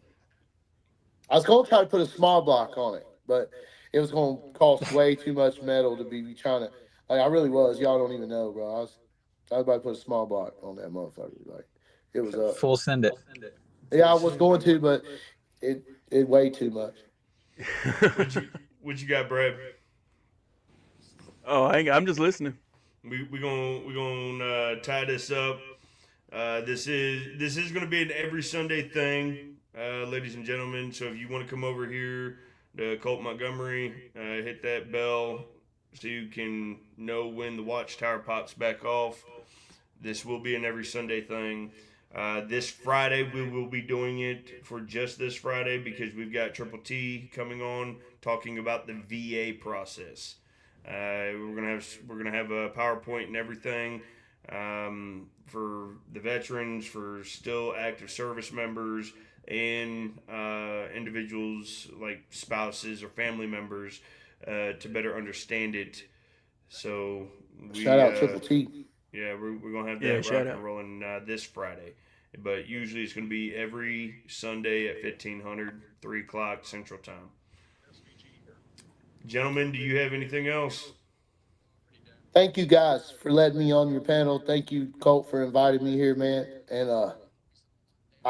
I was gonna try to put a small block on it, but it was gonna cost way too much metal to be trying to. Like, I really was. Y'all don't even know, bro. I was about to put a small block on that motherfucker. Like, it was full send it. Yeah, I was going to, but it way too much. What you got, Brad? Oh, I'm just listening. We gonna tie this up. This is gonna be an every Sunday thing, ladies and gentlemen. So if you want to come over here to Colt Montgomery, hit that bell so you can know when the watchtower pops back off. This will be an every Sunday thing. This Friday we will be doing it for just this Friday because we've got Triple T coming on talking about the VA process. We're gonna have a PowerPoint and everything. for the veterans, for still active service members, and individuals like spouses or family members to better understand it. So Shout we, out Triple T. yeah, we're gonna have Yeah, that shout rock out. and rolling this Friday, but usually it's gonna be every Sunday at 1500, 3 o'clock Central Time. Gentlemen, do you have anything else? Thank you guys for letting me on your panel. Thank you, Colt, for inviting me here, man. And I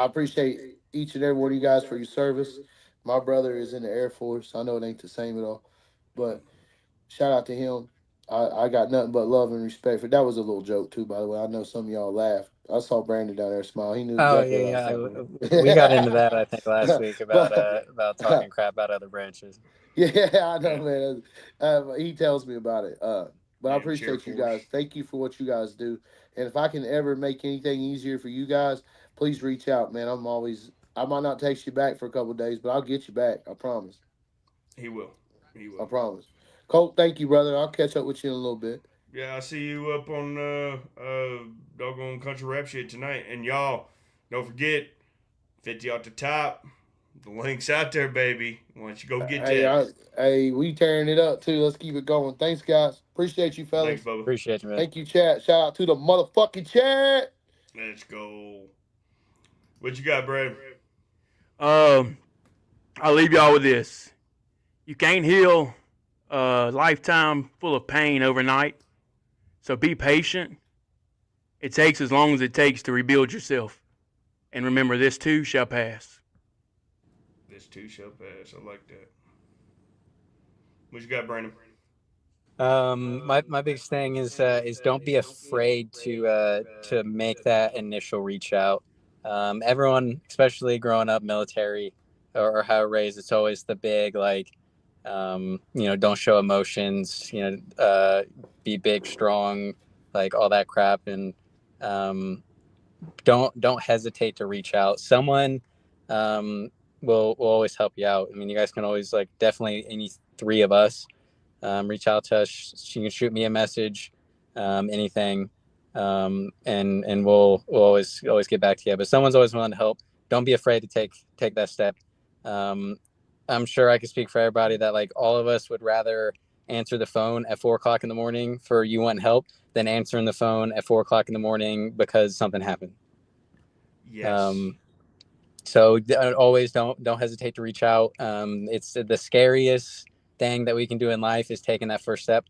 appreciate each and every one of you guys for your service. My brother is in the Air Force. I know it ain't the same at all, but shout out to him. I got nothing but love and respect for that. Was a little joke too, by the way. I know some of y'all laughed. I saw Brandon down there smile. He knew Oh exactly yeah, what I was yeah. talking We got into that I think last week about but talking crap about other branches. yeah, I know, Yeah, man. He tells me about it. But I yeah, Chair appreciate you Force. guys. Thank you for what you guys do. And if I can ever make anything easier for you guys, please reach out, man. I might not text you back for a couple of days, but I'll get you back. I promise. He will. He I will. promise. Colt, thank you, brother. I'll catch up with you in a little bit. Yeah, I see you up on doggone country rap shit tonight. And y'all, don't forget 50 off the top. The link's out there, baby. Why don't you go get Hey, that? we tearing it up too. Let's keep it going. Thanks, guys. Appreciate you, Thanks, fellas. Bubba. Appreciate you, man. Thank you, chat. Shout out to the motherfucking chat. Let's go. What you got, Brad? I'll leave y'all with this. You can't heal a lifetime full of pain overnight. So be patient. It takes as long as it takes to rebuild yourself. And remember, this too shall pass. This too shall pass. I like that. What you got, Brandon? My biggest thing is don't be afraid to make that initial reach out. Everyone, especially growing up military or how raised, it's always the big like, don't show emotions, be big, strong, like all that crap, and don't hesitate to reach out. Someone will always help you out. I mean, you guys can always like definitely any three of us reach out to us. You can shoot me a message, anything, and we'll always get back to you. But someone's always willing to help. Don't be afraid to take that step. I'm sure I can speak for everybody that like all of us would rather answer the phone at 4 o'clock in the morning for you want help than answering the phone at 4 o'clock in the morning because something happened. Yes. So always don't hesitate to reach out. It's the scariest thing that we can do in life is taking that first step.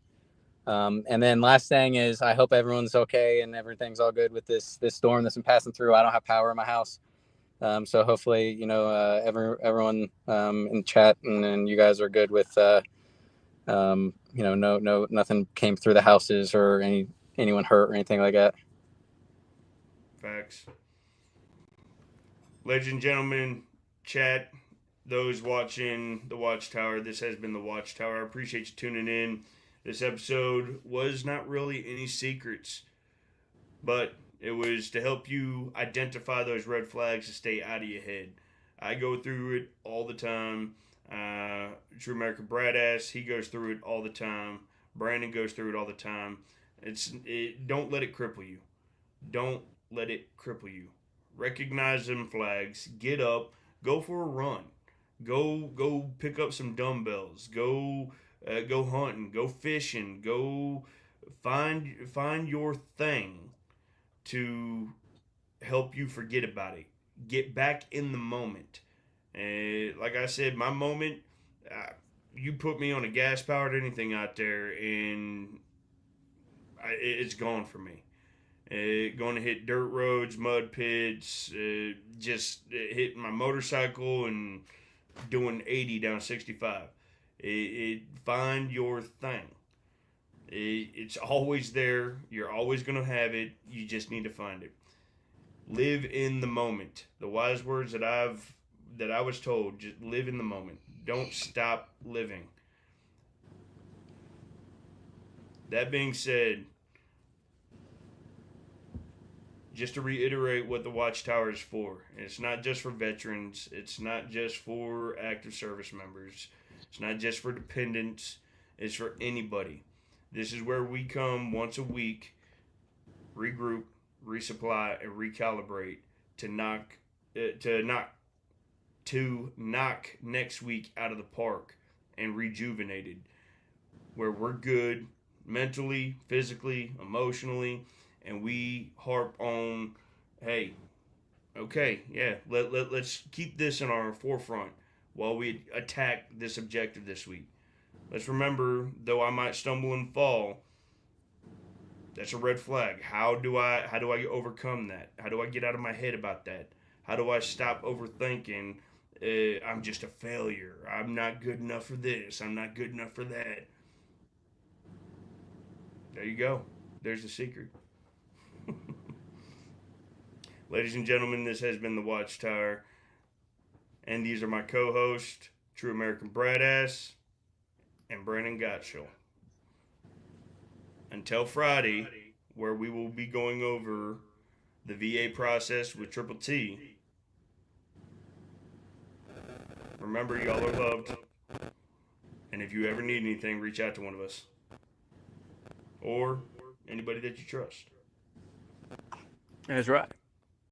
And then last thing is I hope everyone's okay and everything's all good with this storm that's been passing through. I don't have power in my house. So hopefully, everyone in the chat and you guys are good with, no, nothing came through the houses or anyone hurt or anything like that. Facts. Ladies and gentlemen, chat, those watching the Watchtower, this has been the Watchtower. I appreciate you tuning in. This episode was not really any secrets, but it was to help you identify those red flags to stay out of your head. I go through it all the time. True American Bradass, he goes through it all the time. Brandon goes through it all the time. Don't let it cripple you. Don't let it cripple you. Recognize them flags. Get up. Go for a run. Go pick up some dumbbells. Go hunting. Go fishing. Go find your thing to help you forget about it. Get back in the moment. And like I said, my moment, you put me on a gas powered anything out there, and it's gone for me. Going to hit dirt roads, mud pits, just hitting my motorcycle and doing 80 down 65. Find your thing. It's always there. You're always going to have it. You just need to find it. Live in the moment. The wise words that I was told, just live in the moment. Don't stop living. That being said, just to reiterate what the Watchtower is for, it's not just for veterans, it's not just for active service members, it's not just for dependents, it's for anybody. This is where we come once a week regroup, resupply, and recalibrate to knock next week out of the park and rejuvenated, where we're good mentally, physically, emotionally, and we harp on, hey, okay, yeah, let's keep this in our forefront while we attack this objective this week. Let's remember, though I might stumble and fall, that's a red flag. How do I overcome that? How do I get out of my head about that? How do I stop overthinking? I'm just a failure. I'm not good enough for this. I'm not good enough for that. There you go. There's the secret. Ladies and gentlemen, this has been the Watchtower, and these are my co-hosts, True American Bradass and Brandon Gottschall. Until Friday, where we will be going over the VA process with Triple T. Remember, y'all are loved. And if you ever need anything, reach out to one of us. Or anybody that you trust. That's right.